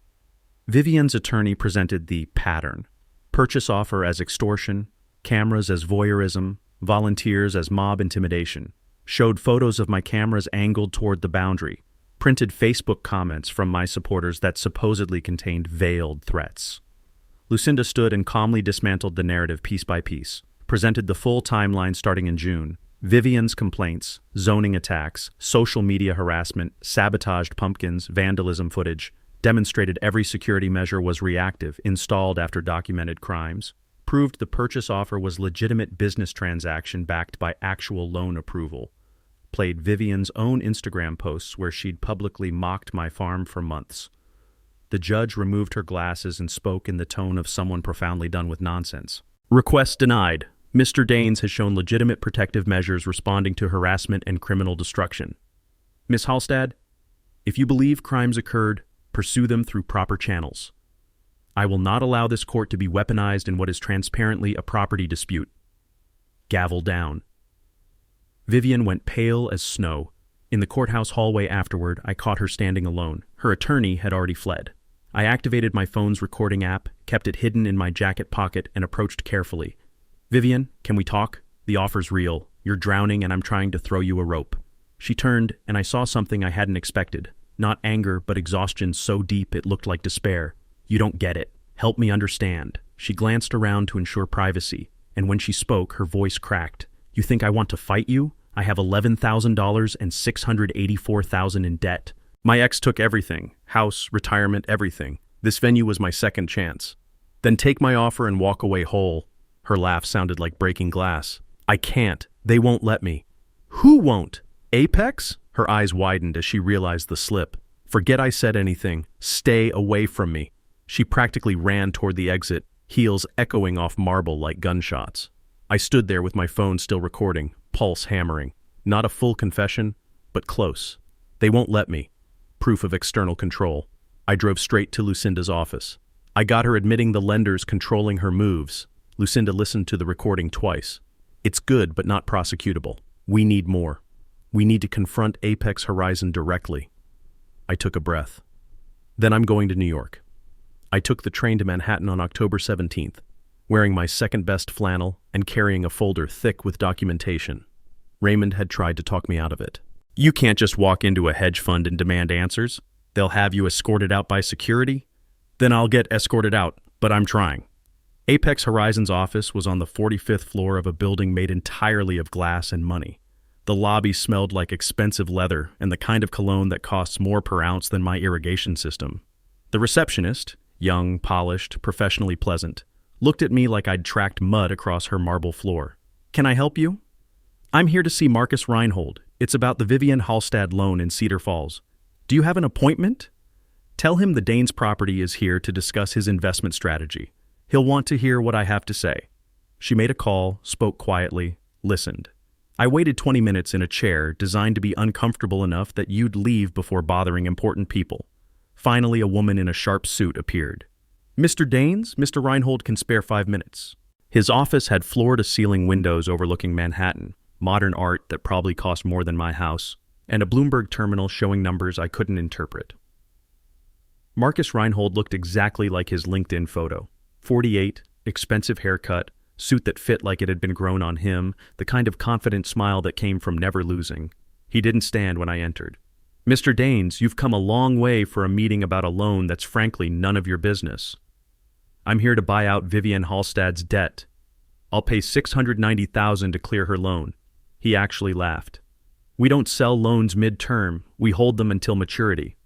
Vivian's attorney presented the pattern: purchase offer as extortion, cameras as voyeurism, volunteers as mob intimidation, showed photos of my cameras angled toward the boundary, printed Facebook comments from my supporters that supposedly contained veiled threats. Lucinda stood and calmly dismantled the narrative piece by piece, presented the full timeline starting in June. Vivian's complaints, zoning attacks, social media harassment, sabotaged pumpkins, vandalism footage, demonstrated every security measure was reactive, installed after documented crimes, proved the purchase offer was legitimate business transaction backed by actual loan approval, played Vivian's own Instagram posts where she'd publicly mocked my farm for months. The judge removed her glasses and spoke in the tone of someone profoundly done with nonsense. Request denied. Mr. Danes has shown legitimate protective measures responding to harassment and criminal destruction. Miss Halstad, if you believe crimes occurred, pursue them through proper channels. I will not allow this court to be weaponized in what is transparently a property dispute. Gavel down. Vivian went pale as snow. In the courthouse hallway afterward, I caught her standing alone. Her attorney had already fled. I activated my phone's recording app, kept it hidden in my jacket pocket, and approached carefully. Vivian, can we talk? The offer's real. You're drowning and I'm trying to throw you a rope. She turned, and I saw something I hadn't expected. Not anger, but exhaustion so deep it looked like despair. You don't get it. Help me understand. She glanced around to ensure privacy, and when she spoke, her voice cracked. You think I want to fight you? I have $11,000 and $684,000 in debt. My ex took everything, house, retirement, everything. This venue was my second chance. Then take my offer and walk away whole. Her laugh sounded like breaking glass. I can't. They won't let me. Who won't? Apex? Her eyes widened as she realized the slip. Forget I said anything. Stay away from me. She practically ran toward the exit, heels echoing off marble like gunshots. I stood there with my phone still recording, pulse hammering. Not a full confession, but close. They won't let me. Proof of external control. I drove straight to Lucinda's office. I got her admitting the lenders controlling her moves. Lucinda listened to the recording twice. It's good, but not prosecutable. We need more. We need to confront Apex Horizon directly. I took a breath. Then I'm going to New York. I took the train to Manhattan on October 17th, wearing my second-best flannel and carrying a folder thick with documentation. Raymond had tried to talk me out of it. You can't just walk into a hedge fund and demand answers. They'll have you escorted out by security. Then I'll get escorted out, but I'm trying. Apex Horizon's office was on the 45th floor of a building made entirely of glass and money. The lobby smelled like expensive leather and the kind of cologne that costs more per ounce than my irrigation system. The receptionist, young, polished, professionally pleasant, looked at me like I'd tracked mud across her marble floor. Can I help you? I'm here to see Marcus Reinhold. It's about the Vivian Hallstad loan in Cedar Falls. Do you have an appointment? Tell him the Danes property is here to discuss his investment strategy. He'll want to hear what I have to say. She made a call, spoke quietly, listened. I waited 20 minutes in a chair designed to be uncomfortable enough that you'd leave before bothering important people. Finally, a woman in a sharp suit appeared. Mr. Danes, Mr. Reinhold can spare 5 minutes. His office had floor-to-ceiling windows overlooking Manhattan, modern art that probably cost more than my house, and a Bloomberg terminal showing numbers I couldn't interpret. Marcus Reinhold looked exactly like his LinkedIn photo. 48, expensive haircut, suit that fit like it had been grown on him, the kind of confident smile that came from never losing. He didn't stand when I entered. Mr. Danes, you've come a long way for a meeting about a loan that's frankly none of your business. I'm here to buy out Vivian Hallstad's debt. I'll pay $690,000 to clear her loan. He actually laughed. We don't sell loans mid-term, we hold them until maturity.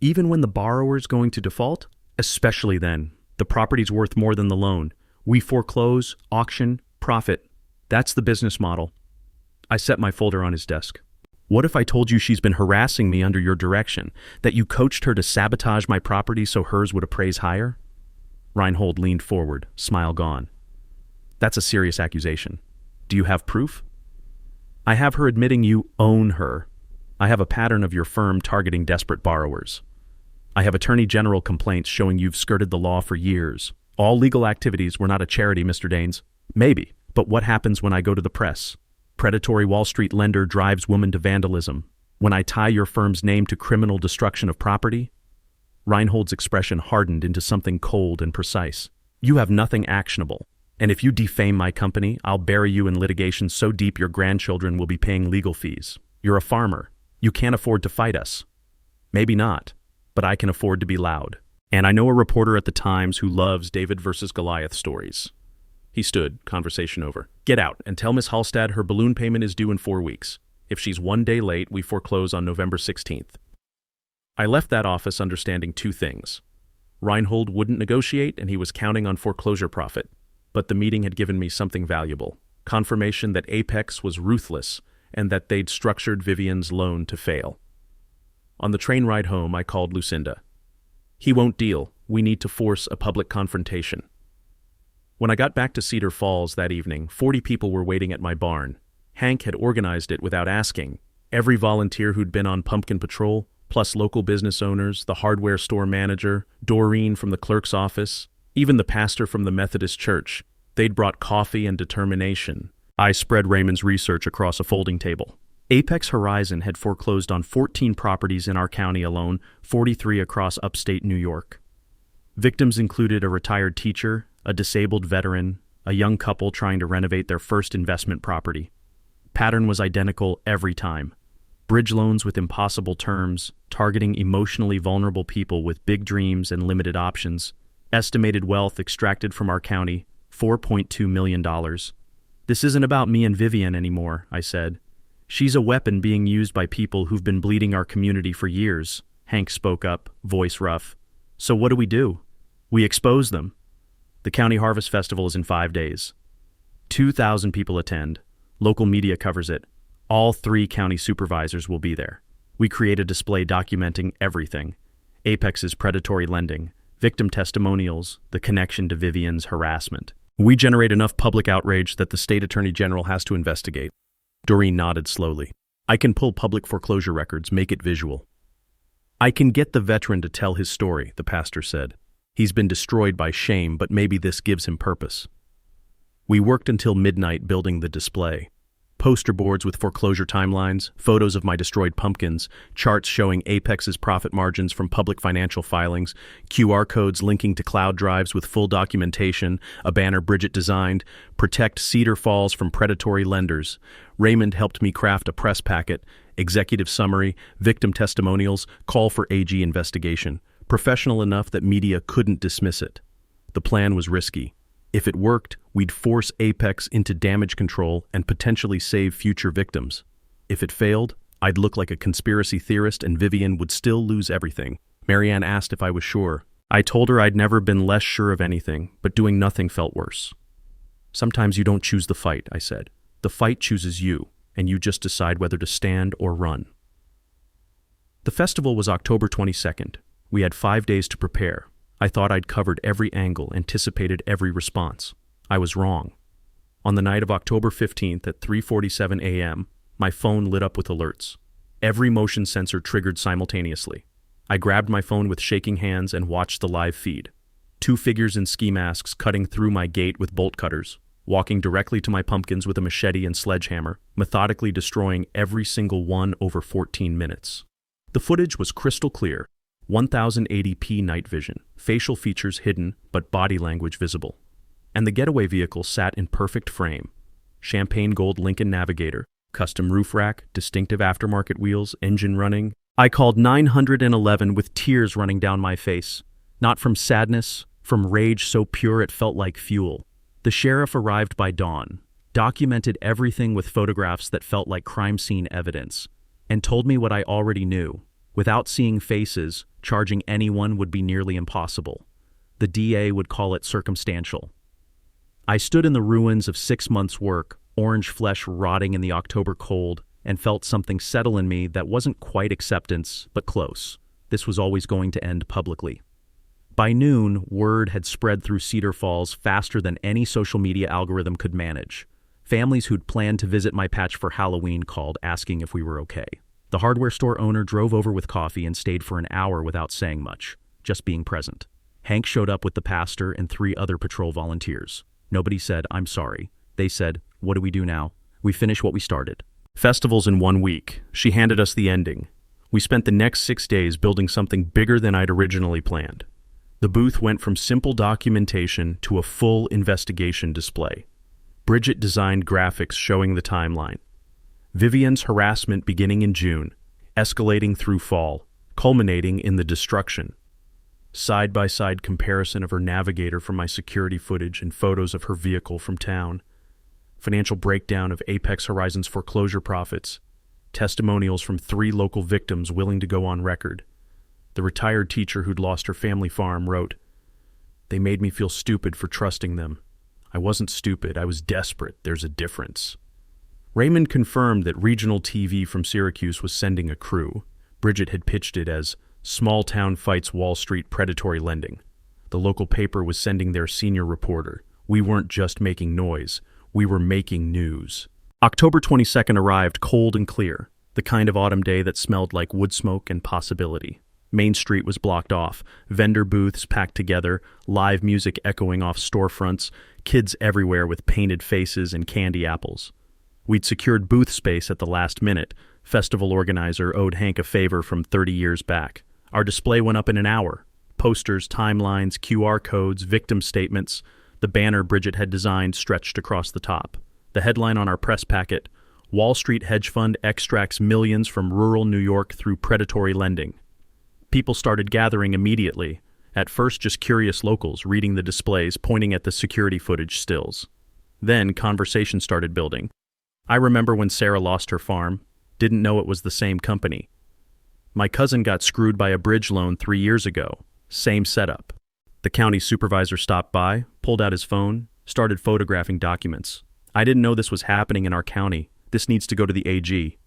Even when the borrower's going to default? Especially then. The property's worth more than the loan. We foreclose, auction, profit. That's the business model. I set my folder on his desk. What if I told you she's been harassing me under your direction, that you coached her to sabotage my property so hers would appraise higher? Reinhold leaned forward, smile gone. That's a serious accusation. Do you have proof? I have her admitting you own her. I have a pattern of your firm targeting desperate borrowers. I have Attorney General complaints showing you've skirted the law for years. All legal activities were not a charity, Mr. Danes. Maybe, but what happens when I go to the press? Predatory Wall Street lender drives woman to vandalism. When I tie your firm's name to criminal destruction of property? Reinhold's expression hardened into something cold and precise. You have nothing actionable. And if you defame my company, I'll bury you in litigation so deep your grandchildren will be paying legal fees. You're a farmer. You can't afford to fight us. Maybe not, but I can afford to be loud. And I know a reporter at the Times who loves David versus Goliath stories. He stood, conversation over. Get out and tell Miss Hallstad her balloon payment is due in 4 weeks. If she's 1 day late, we foreclose on November 16th. I left that office understanding 2 things. Reinhold wouldn't negotiate and he was counting on foreclosure profit. But the meeting had given me something valuable. Confirmation that Apex was ruthless and that they'd structured Vivian's loan to fail. On the train ride home, I called Lucinda. He won't deal. We need to force a public confrontation. When I got back to Cedar Falls that evening, 40 people were waiting at my barn. Hank had organized it without asking. Every volunteer who'd been on pumpkin patrol, plus local business owners, the hardware store manager, Doreen from the clerk's office, even the pastor from the Methodist church. They'd brought coffee and determination. I spread Raymond's research across a folding table. Apex Horizon had foreclosed on 14 properties in our county alone, 43 across upstate New York. Victims included a retired teacher, a disabled veteran, a young couple trying to renovate their first investment property. Pattern was identical every time. Bridge loans with impossible terms, targeting emotionally vulnerable people with big dreams and limited options. Estimated wealth extracted from our county, $4.2 million. This isn't about me and Vivian anymore, I said. She's a weapon being used by people who've been bleeding our community for years. Hank spoke up, voice rough. So what do? We expose them. The County Harvest Festival is in 5 days. 2,000 people attend. Local media covers it. All 3 county supervisors will be there. We create a display documenting everything. Apex's predatory lending, victim testimonials, the connection to Vivian's harassment. We generate enough public outrage that the state attorney general has to investigate. Doreen nodded slowly. I can pull public foreclosure records, make it visual. I can get the veteran to tell his story, the pastor said. He's been destroyed by shame, but maybe this gives him purpose. We worked until midnight building the display. Poster boards with foreclosure timelines, photos of my destroyed pumpkins, charts showing Apex's profit margins from public financial filings, QR codes linking to cloud drives with full documentation, a banner Bridget designed, protect Cedar Falls from predatory lenders. Raymond helped me craft a press packet, executive summary, victim testimonials, call for AG investigation, professional enough that media couldn't dismiss it. The plan was risky. If it worked, we'd force Apex into damage control and potentially save future victims. If it failed, I'd look like a conspiracy theorist and Vivian would still lose everything. Marianne asked if I was sure. I told her I'd never been less sure of anything, but doing nothing felt worse. Sometimes you don't choose the fight, I said. The fight chooses you, and you just decide whether to stand or run. The festival was October 22nd. We had 5 days to prepare. I thought I'd covered every angle, anticipated every response. I was wrong. On the night of October 15th at 3:47 a.m., my phone lit up with alerts. Every motion sensor triggered simultaneously. I grabbed my phone with shaking hands and watched the live feed. 2 figures in ski masks cutting through my gate with bolt cutters, walking directly to my pumpkins with a machete and sledgehammer, methodically destroying every single one over 14 minutes. The footage was crystal clear. 1080p night vision, facial features hidden but body language visible. And the getaway vehicle sat in perfect frame. Champagne gold Lincoln Navigator, custom roof rack, distinctive aftermarket wheels, engine running. I called 911 with tears running down my face. Not from sadness, from rage so pure it felt like fuel. The sheriff arrived by dawn, documented everything with photographs that felt like crime scene evidence, and told me what I already knew. Without seeing faces, charging anyone would be nearly impossible. The DA would call it circumstantial. I stood in the ruins of 6 months' work, orange flesh rotting in the October cold, and felt something settle in me that wasn't quite acceptance, but close. This was always going to end publicly. By noon, word had spread through Cedar Falls faster than any social media algorithm could manage. Families who'd planned to visit my patch for Halloween called asking if we were okay. The hardware store owner drove over with coffee and stayed for an hour without saying much, just being present. Hank showed up with the pastor and 3 other patrol volunteers. Nobody said, "I'm sorry." They said, "What do we do now? We finish what we started." Festival's in 1 week. She handed us the ending. We spent the next 6 days building something bigger than I'd originally planned. The booth went from simple documentation to a full investigation display. Bridget designed graphics showing the timeline. Vivian's harassment beginning in June, escalating through fall, culminating in the destruction. Side-by-side comparison of her Navigator from my security footage and photos of her vehicle from town. Financial breakdown of Apex Horizon's foreclosure profits. Testimonials from 3 local victims willing to go on record. The retired teacher who'd lost her family farm wrote, "They made me feel stupid for trusting them. I wasn't stupid, I was desperate. There's a difference." Raymond confirmed that regional TV from Syracuse was sending a crew. Bridget had pitched it as "Small Town Fights Wall Street Predatory Lending." The local paper was sending their senior reporter. We weren't just making noise, we were making news. October 22nd arrived cold and clear, the kind of autumn day that smelled like wood smoke and possibility. Main Street was blocked off, vendor booths packed together, live music echoing off storefronts, kids everywhere with painted faces and candy apples. We'd secured booth space at the last minute. Festival organizer owed Hank a favor from 30 years back. Our display went up in an hour. Posters, timelines, QR codes, victim statements. The banner Bridget had designed stretched across the top. The headline on our press packet, "Wall Street Hedge Fund extracts millions from rural New York through predatory lending." People started gathering immediately. At first just curious locals reading the displays, pointing at the security footage stills. Then conversation started building. I remember when Sarah lost her farm, didn't know it was the same company. My cousin got screwed by a bridge loan 3 years ago. Same setup. The county supervisor stopped by, pulled out his phone, started photographing documents. I didn't know this was happening in our county. This needs to go to the AG.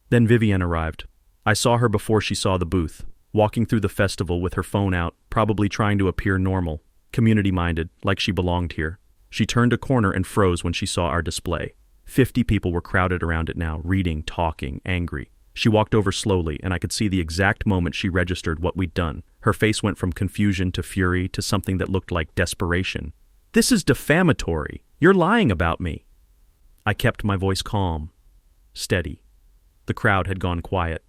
Then Vivian arrived. I saw her before she saw the booth, walking through the festival with her phone out, probably trying to appear normal, community-minded, like she belonged here. She turned a corner and froze when she saw our display. 50 people were crowded around it now, reading, talking, angry. She walked over slowly, and I could see the exact moment she registered what we'd done. Her face went from confusion to fury to something that looked like desperation. "This is defamatory. You're lying about me." I kept my voice calm, steady. The crowd had gone quiet.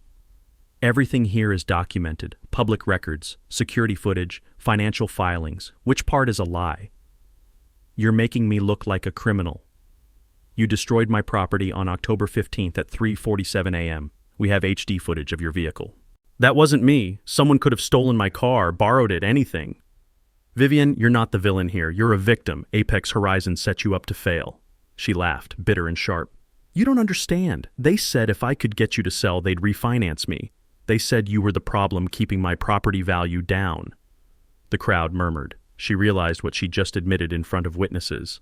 "Everything here is documented. Public records, security footage, financial filings. Which part is a lie? You're making me look like a criminal. You destroyed my property on October 15th at 3:47 a.m. We have HD footage of your vehicle." "That wasn't me. Someone could have stolen my car, borrowed it, anything." "Vivian, you're not the villain here. You're a victim. Apex Horizon set you up to fail." She laughed, bitter and sharp. "You don't understand. They said if I could get you to sell, they'd refinance me. They said you were the problem keeping my property value down." The crowd murmured. She realized what she just admitted in front of witnesses.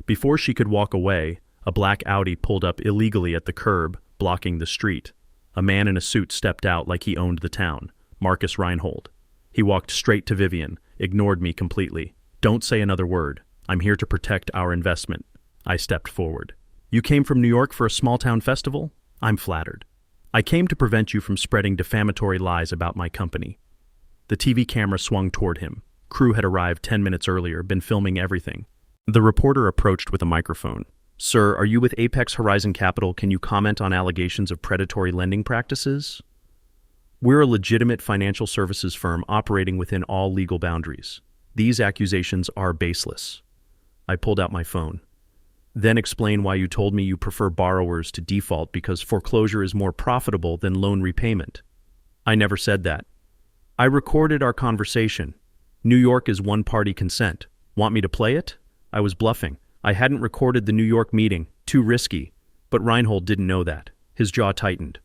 Before she could walk away, a black Audi pulled up illegally at the curb, blocking the street. A man in a suit stepped out like he owned the town, Marcus Reinhold. He walked straight to Vivian, ignored me completely. "Don't say another word. I'm here to protect our investment." I stepped forward. "You came from New York for a small-town festival? I'm flattered. I came to prevent you from spreading defamatory lies about my company." The TV camera swung toward him. Crew had arrived 10 minutes earlier, been filming everything. The reporter approached with a microphone. "Sir, are you with Apex Horizon Capital? Can you comment on allegations of predatory lending practices?" "We're a legitimate financial services firm operating within all legal boundaries. These accusations are baseless." I pulled out my phone. "Then explain why you told me you prefer borrowers to default because foreclosure is more profitable than loan repayment." "I never said that. I recorded our conversation. New York is one-party consent. Want me to play it?" I was bluffing. I hadn't recorded the New York meeting. Too risky. But Reinhold didn't know that. His jaw tightened.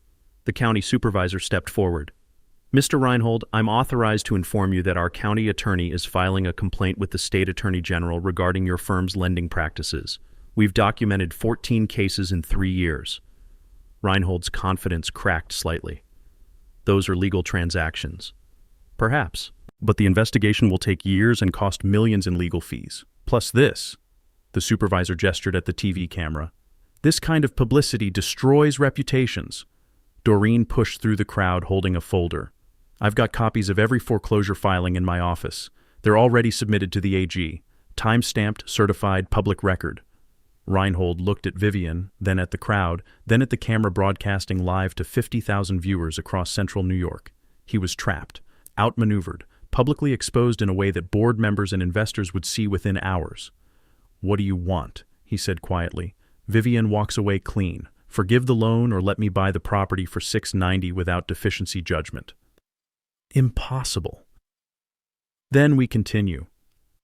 The county supervisor stepped forward. "Mr. Reinhold, I'm authorized to inform you that our county attorney is filing a complaint with the state attorney general regarding your firm's lending practices. We've documented 14 cases in 3 years." Reinhold's confidence cracked slightly. "Those are legal transactions." "Perhaps. But the investigation will take years and cost millions in legal fees. Plus this." The supervisor gestured at the TV camera. "This kind of publicity destroys reputations." Doreen pushed through the crowd holding a folder. "I've got copies of every foreclosure filing in my office. They're already submitted to the AG. Time-stamped, certified, public record." Reinhold looked at Vivian, then at the crowd, then at the camera broadcasting live to 50,000 viewers across central New York. He was trapped, outmaneuvered, publicly exposed in a way that board members and investors would see within hours. "What do you want?" he said quietly. "Vivian walks away clean. Forgive the loan or let me buy the property for $690 without deficiency judgment." Impossible. Then we continue.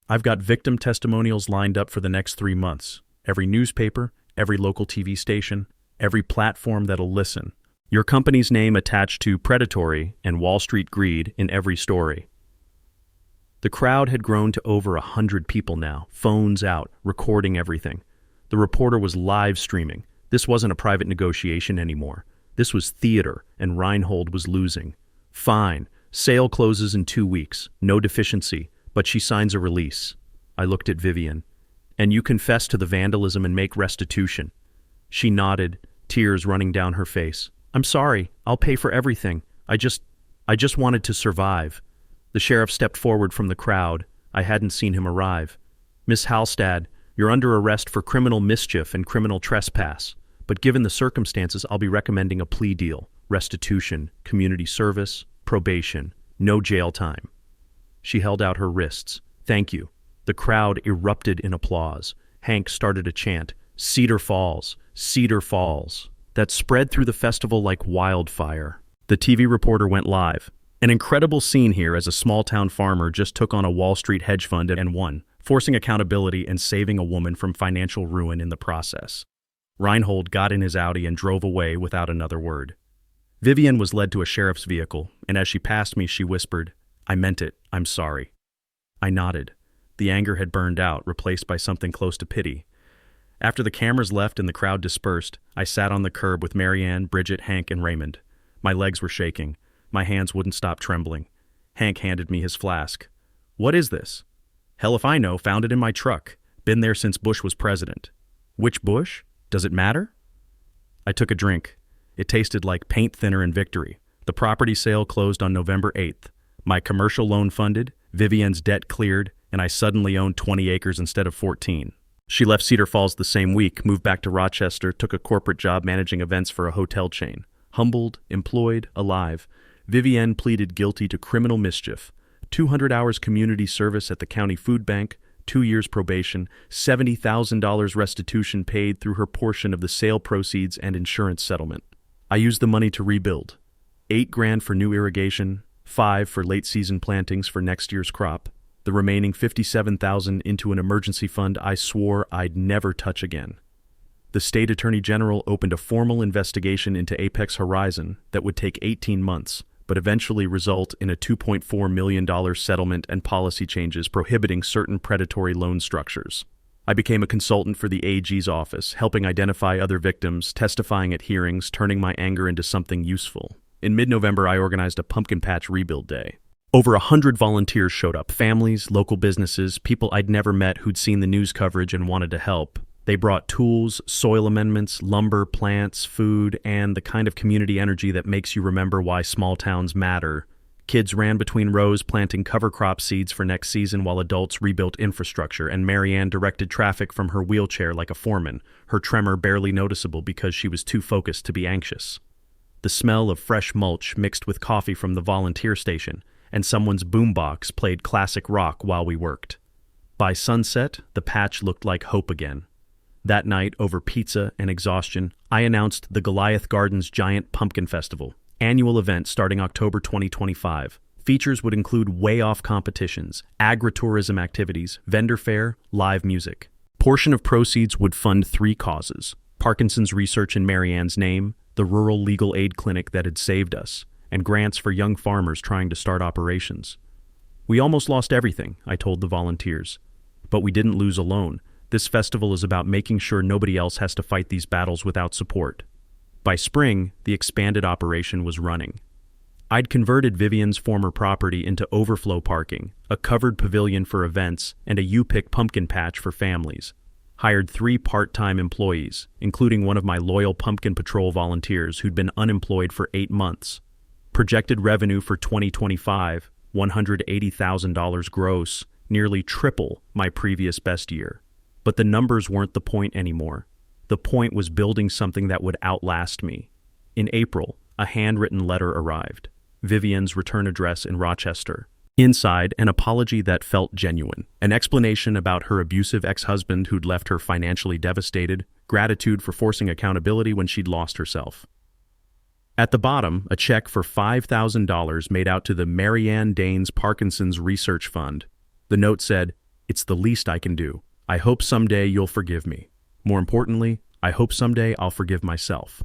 I've got victim testimonials lined up for the next 3 months. Every newspaper, every local TV station, every platform that'll listen. Your company's name attached to predatory and Wall Street greed in every story. The crowd had grown to over 100 people now, phones out, recording everything. The reporter was live streaming. This wasn't a private negotiation anymore. This was theater, and Reinhold was losing. "Fine. Sale closes in 2 weeks. No deficiency, but she signs a release." I looked at Vivian. "And you confess to the vandalism and make restitution." She nodded, tears running down her face. "I'm sorry. I'll pay for everything. I just wanted to survive." The sheriff stepped forward from the crowd. I hadn't seen him arrive. "Miss Halstad, you're under arrest for criminal mischief and criminal trespass. But given the circumstances, I'll be recommending a plea deal. Restitution, community service, probation, no jail time." She held out her wrists. "Thank you." The crowd erupted in applause. Hank started a chant, "Cedar Falls, Cedar Falls," that spread through the festival like wildfire. The TV reporter went live. "An incredible scene here as a small-town farmer just took on a Wall Street hedge fund and won. forcing accountability and saving a woman from financial ruin in the process. Reinhold got in his Audi and drove away without another word. Vivian was led to a sheriff's vehicle, and as she passed me, she whispered, "I meant it, I'm sorry." I nodded. The anger had burned out, replaced by something close to pity. After the cameras left and the crowd dispersed, I sat on the curb with Marianne, Bridget, Hank, and Raymond. My legs were shaking. My hands wouldn't stop trembling. Hank handed me his flask. "What is this?" "Hell if I know, found it in my truck. Been there since Bush was president." "Which Bush? Does it matter?" I took a drink. It tasted like paint thinner and victory. The property sale closed on November 8th. My commercial loan funded, Vivian's debt cleared, and I suddenly owned 20 acres instead of 14. She left Cedar Falls the same week, moved back to Rochester, took a corporate job managing events for a hotel chain. Humbled, employed, alive, Vivian pleaded guilty to criminal mischief, 200 hours community service at the county food bank, 2 years probation, $70,000 restitution paid through her portion of the sale proceeds and insurance settlement. I used the money to rebuild. $8,000 for new irrigation, $5,000 for late season plantings for next year's crop, the remaining $57,000 into an emergency fund I swore I'd never touch again. The state attorney general opened a formal investigation into Apex Horizon that would take 18 months, but eventually result in a $2.4 million settlement and policy changes prohibiting certain predatory loan structures. I became a consultant for the AG's office, helping identify other victims, testifying at hearings, turning my anger into something useful. In mid-November, I organized a pumpkin patch rebuild day. Over 100 volunteers showed up, families, local businesses, people I'd never met who'd seen the news coverage and wanted to help. They brought tools, soil amendments, lumber, plants, food, and the kind of community energy that makes you remember why small towns matter. Kids ran between rows planting cover crop seeds for next season while adults rebuilt infrastructure, and Marianne directed traffic from her wheelchair like a foreman, her tremor barely noticeable because she was too focused to be anxious. The smell of fresh mulch mixed with coffee from the volunteer station, and someone's boombox played classic rock while we worked. By sunset, the patch looked like hope again. That night, over pizza and exhaustion, I announced the Goliath Gardens Giant Pumpkin Festival, annual event starting October 2025. Features would include way-off competitions, agritourism activities, vendor fair, live music. Portion of proceeds would fund 3 causes: Parkinson's research in Marianne's name, the rural legal aid clinic that had saved us, and grants for young farmers trying to start operations. We almost lost everything, I told the volunteers. But we didn't lose alone. This festival is about making sure nobody else has to fight these battles without support. By spring, the expanded operation was running. I'd converted Vivian's former property into overflow parking, a covered pavilion for events, and a U-Pick pumpkin patch for families. Hired 3 part-time employees, including one of my loyal Pumpkin Patrol volunteers who'd been unemployed for 8 months. Projected revenue for 2025, $180,000 gross, nearly triple my previous best year. But the numbers weren't the point anymore. The point was building something that would outlast me. In April, a handwritten letter arrived. Vivian's return address in Rochester. Inside, an apology that felt genuine. An explanation about her abusive ex-husband who'd left her financially devastated. Gratitude for forcing accountability when she'd lost herself. At the bottom, a check for $5,000 made out to the Marianne Danes Parkinson's Research Fund. The note said, "It's the least I can do. I hope someday you'll forgive me. More importantly, I hope someday I'll forgive myself."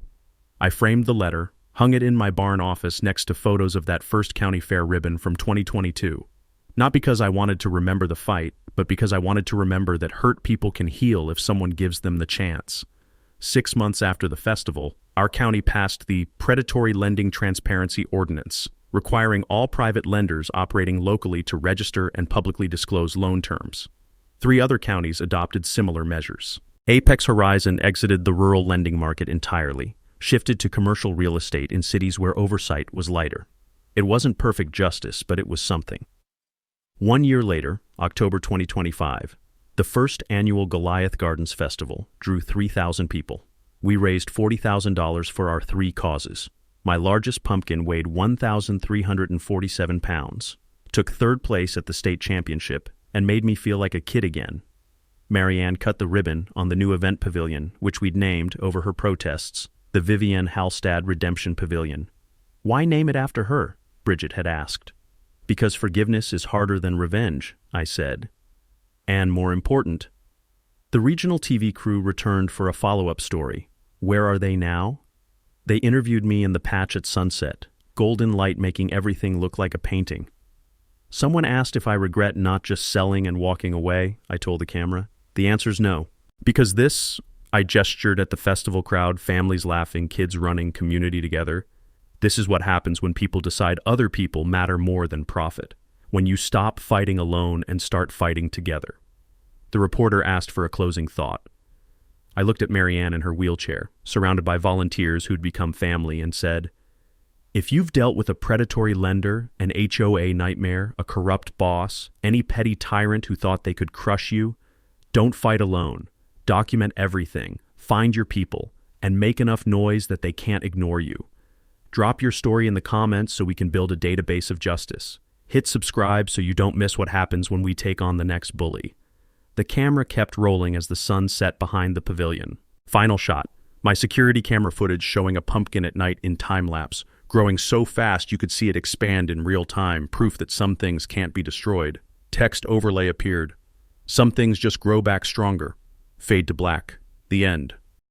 I framed the letter, hung it in my barn office next to photos of that first county fair ribbon from 2022. Not because I wanted to remember the fight, but because I wanted to remember that hurt people can heal if someone gives them the chance. 6 months after the festival, our county passed the Predatory Lending Transparency Ordinance, requiring all private lenders operating locally to register and publicly disclose loan terms. 3 other counties adopted similar measures. Apex Horizon exited the rural lending market entirely, shifted to commercial real estate in cities where oversight was lighter. It wasn't perfect justice, but it was something. 1 year later, October 2025, the first annual Goliath Gardens Festival drew 3,000 people. We raised $40,000 for our 3 causes. My largest pumpkin weighed 1,347 pounds, took 3rd place at the state championship, and made me feel like a kid again. Marianne cut the ribbon on the new event pavilion, which we'd named, over her protests, the Vivian Halstad Redemption Pavilion. "Why name it after her?" Bridget had asked. "Because forgiveness is harder than revenge," I said. And more important, the regional TV crew returned for a follow-up story. Where are they now? They interviewed me in the patch at sunset, golden light making everything look like a painting. Someone asked if I regret not just selling and walking away. I told the camera. The answer's no. Because this, I gestured at the festival crowd, families laughing, kids running, community together. This is what happens when people decide other people matter more than profit. When you stop fighting alone and start fighting together. The reporter asked for a closing thought. I looked at Marianne in her wheelchair, surrounded by volunteers who'd become family, and said, if you've dealt with a predatory lender, an HOA nightmare, a corrupt boss, any petty tyrant who thought they could crush you, don't fight alone. Document everything, find your people, and make enough noise that they can't ignore you. Drop your story in the comments so we can build a database of justice. Hit subscribe so you don't miss what happens when we take on the next bully. The camera kept rolling as the sun set behind the pavilion. Final shot. My security camera footage showing a pumpkin at night in time-lapse, growing so fast you could see it expand in real time, proof that some things can't be destroyed. Text overlay appeared. Some things just grow back stronger. Fade to black. The end.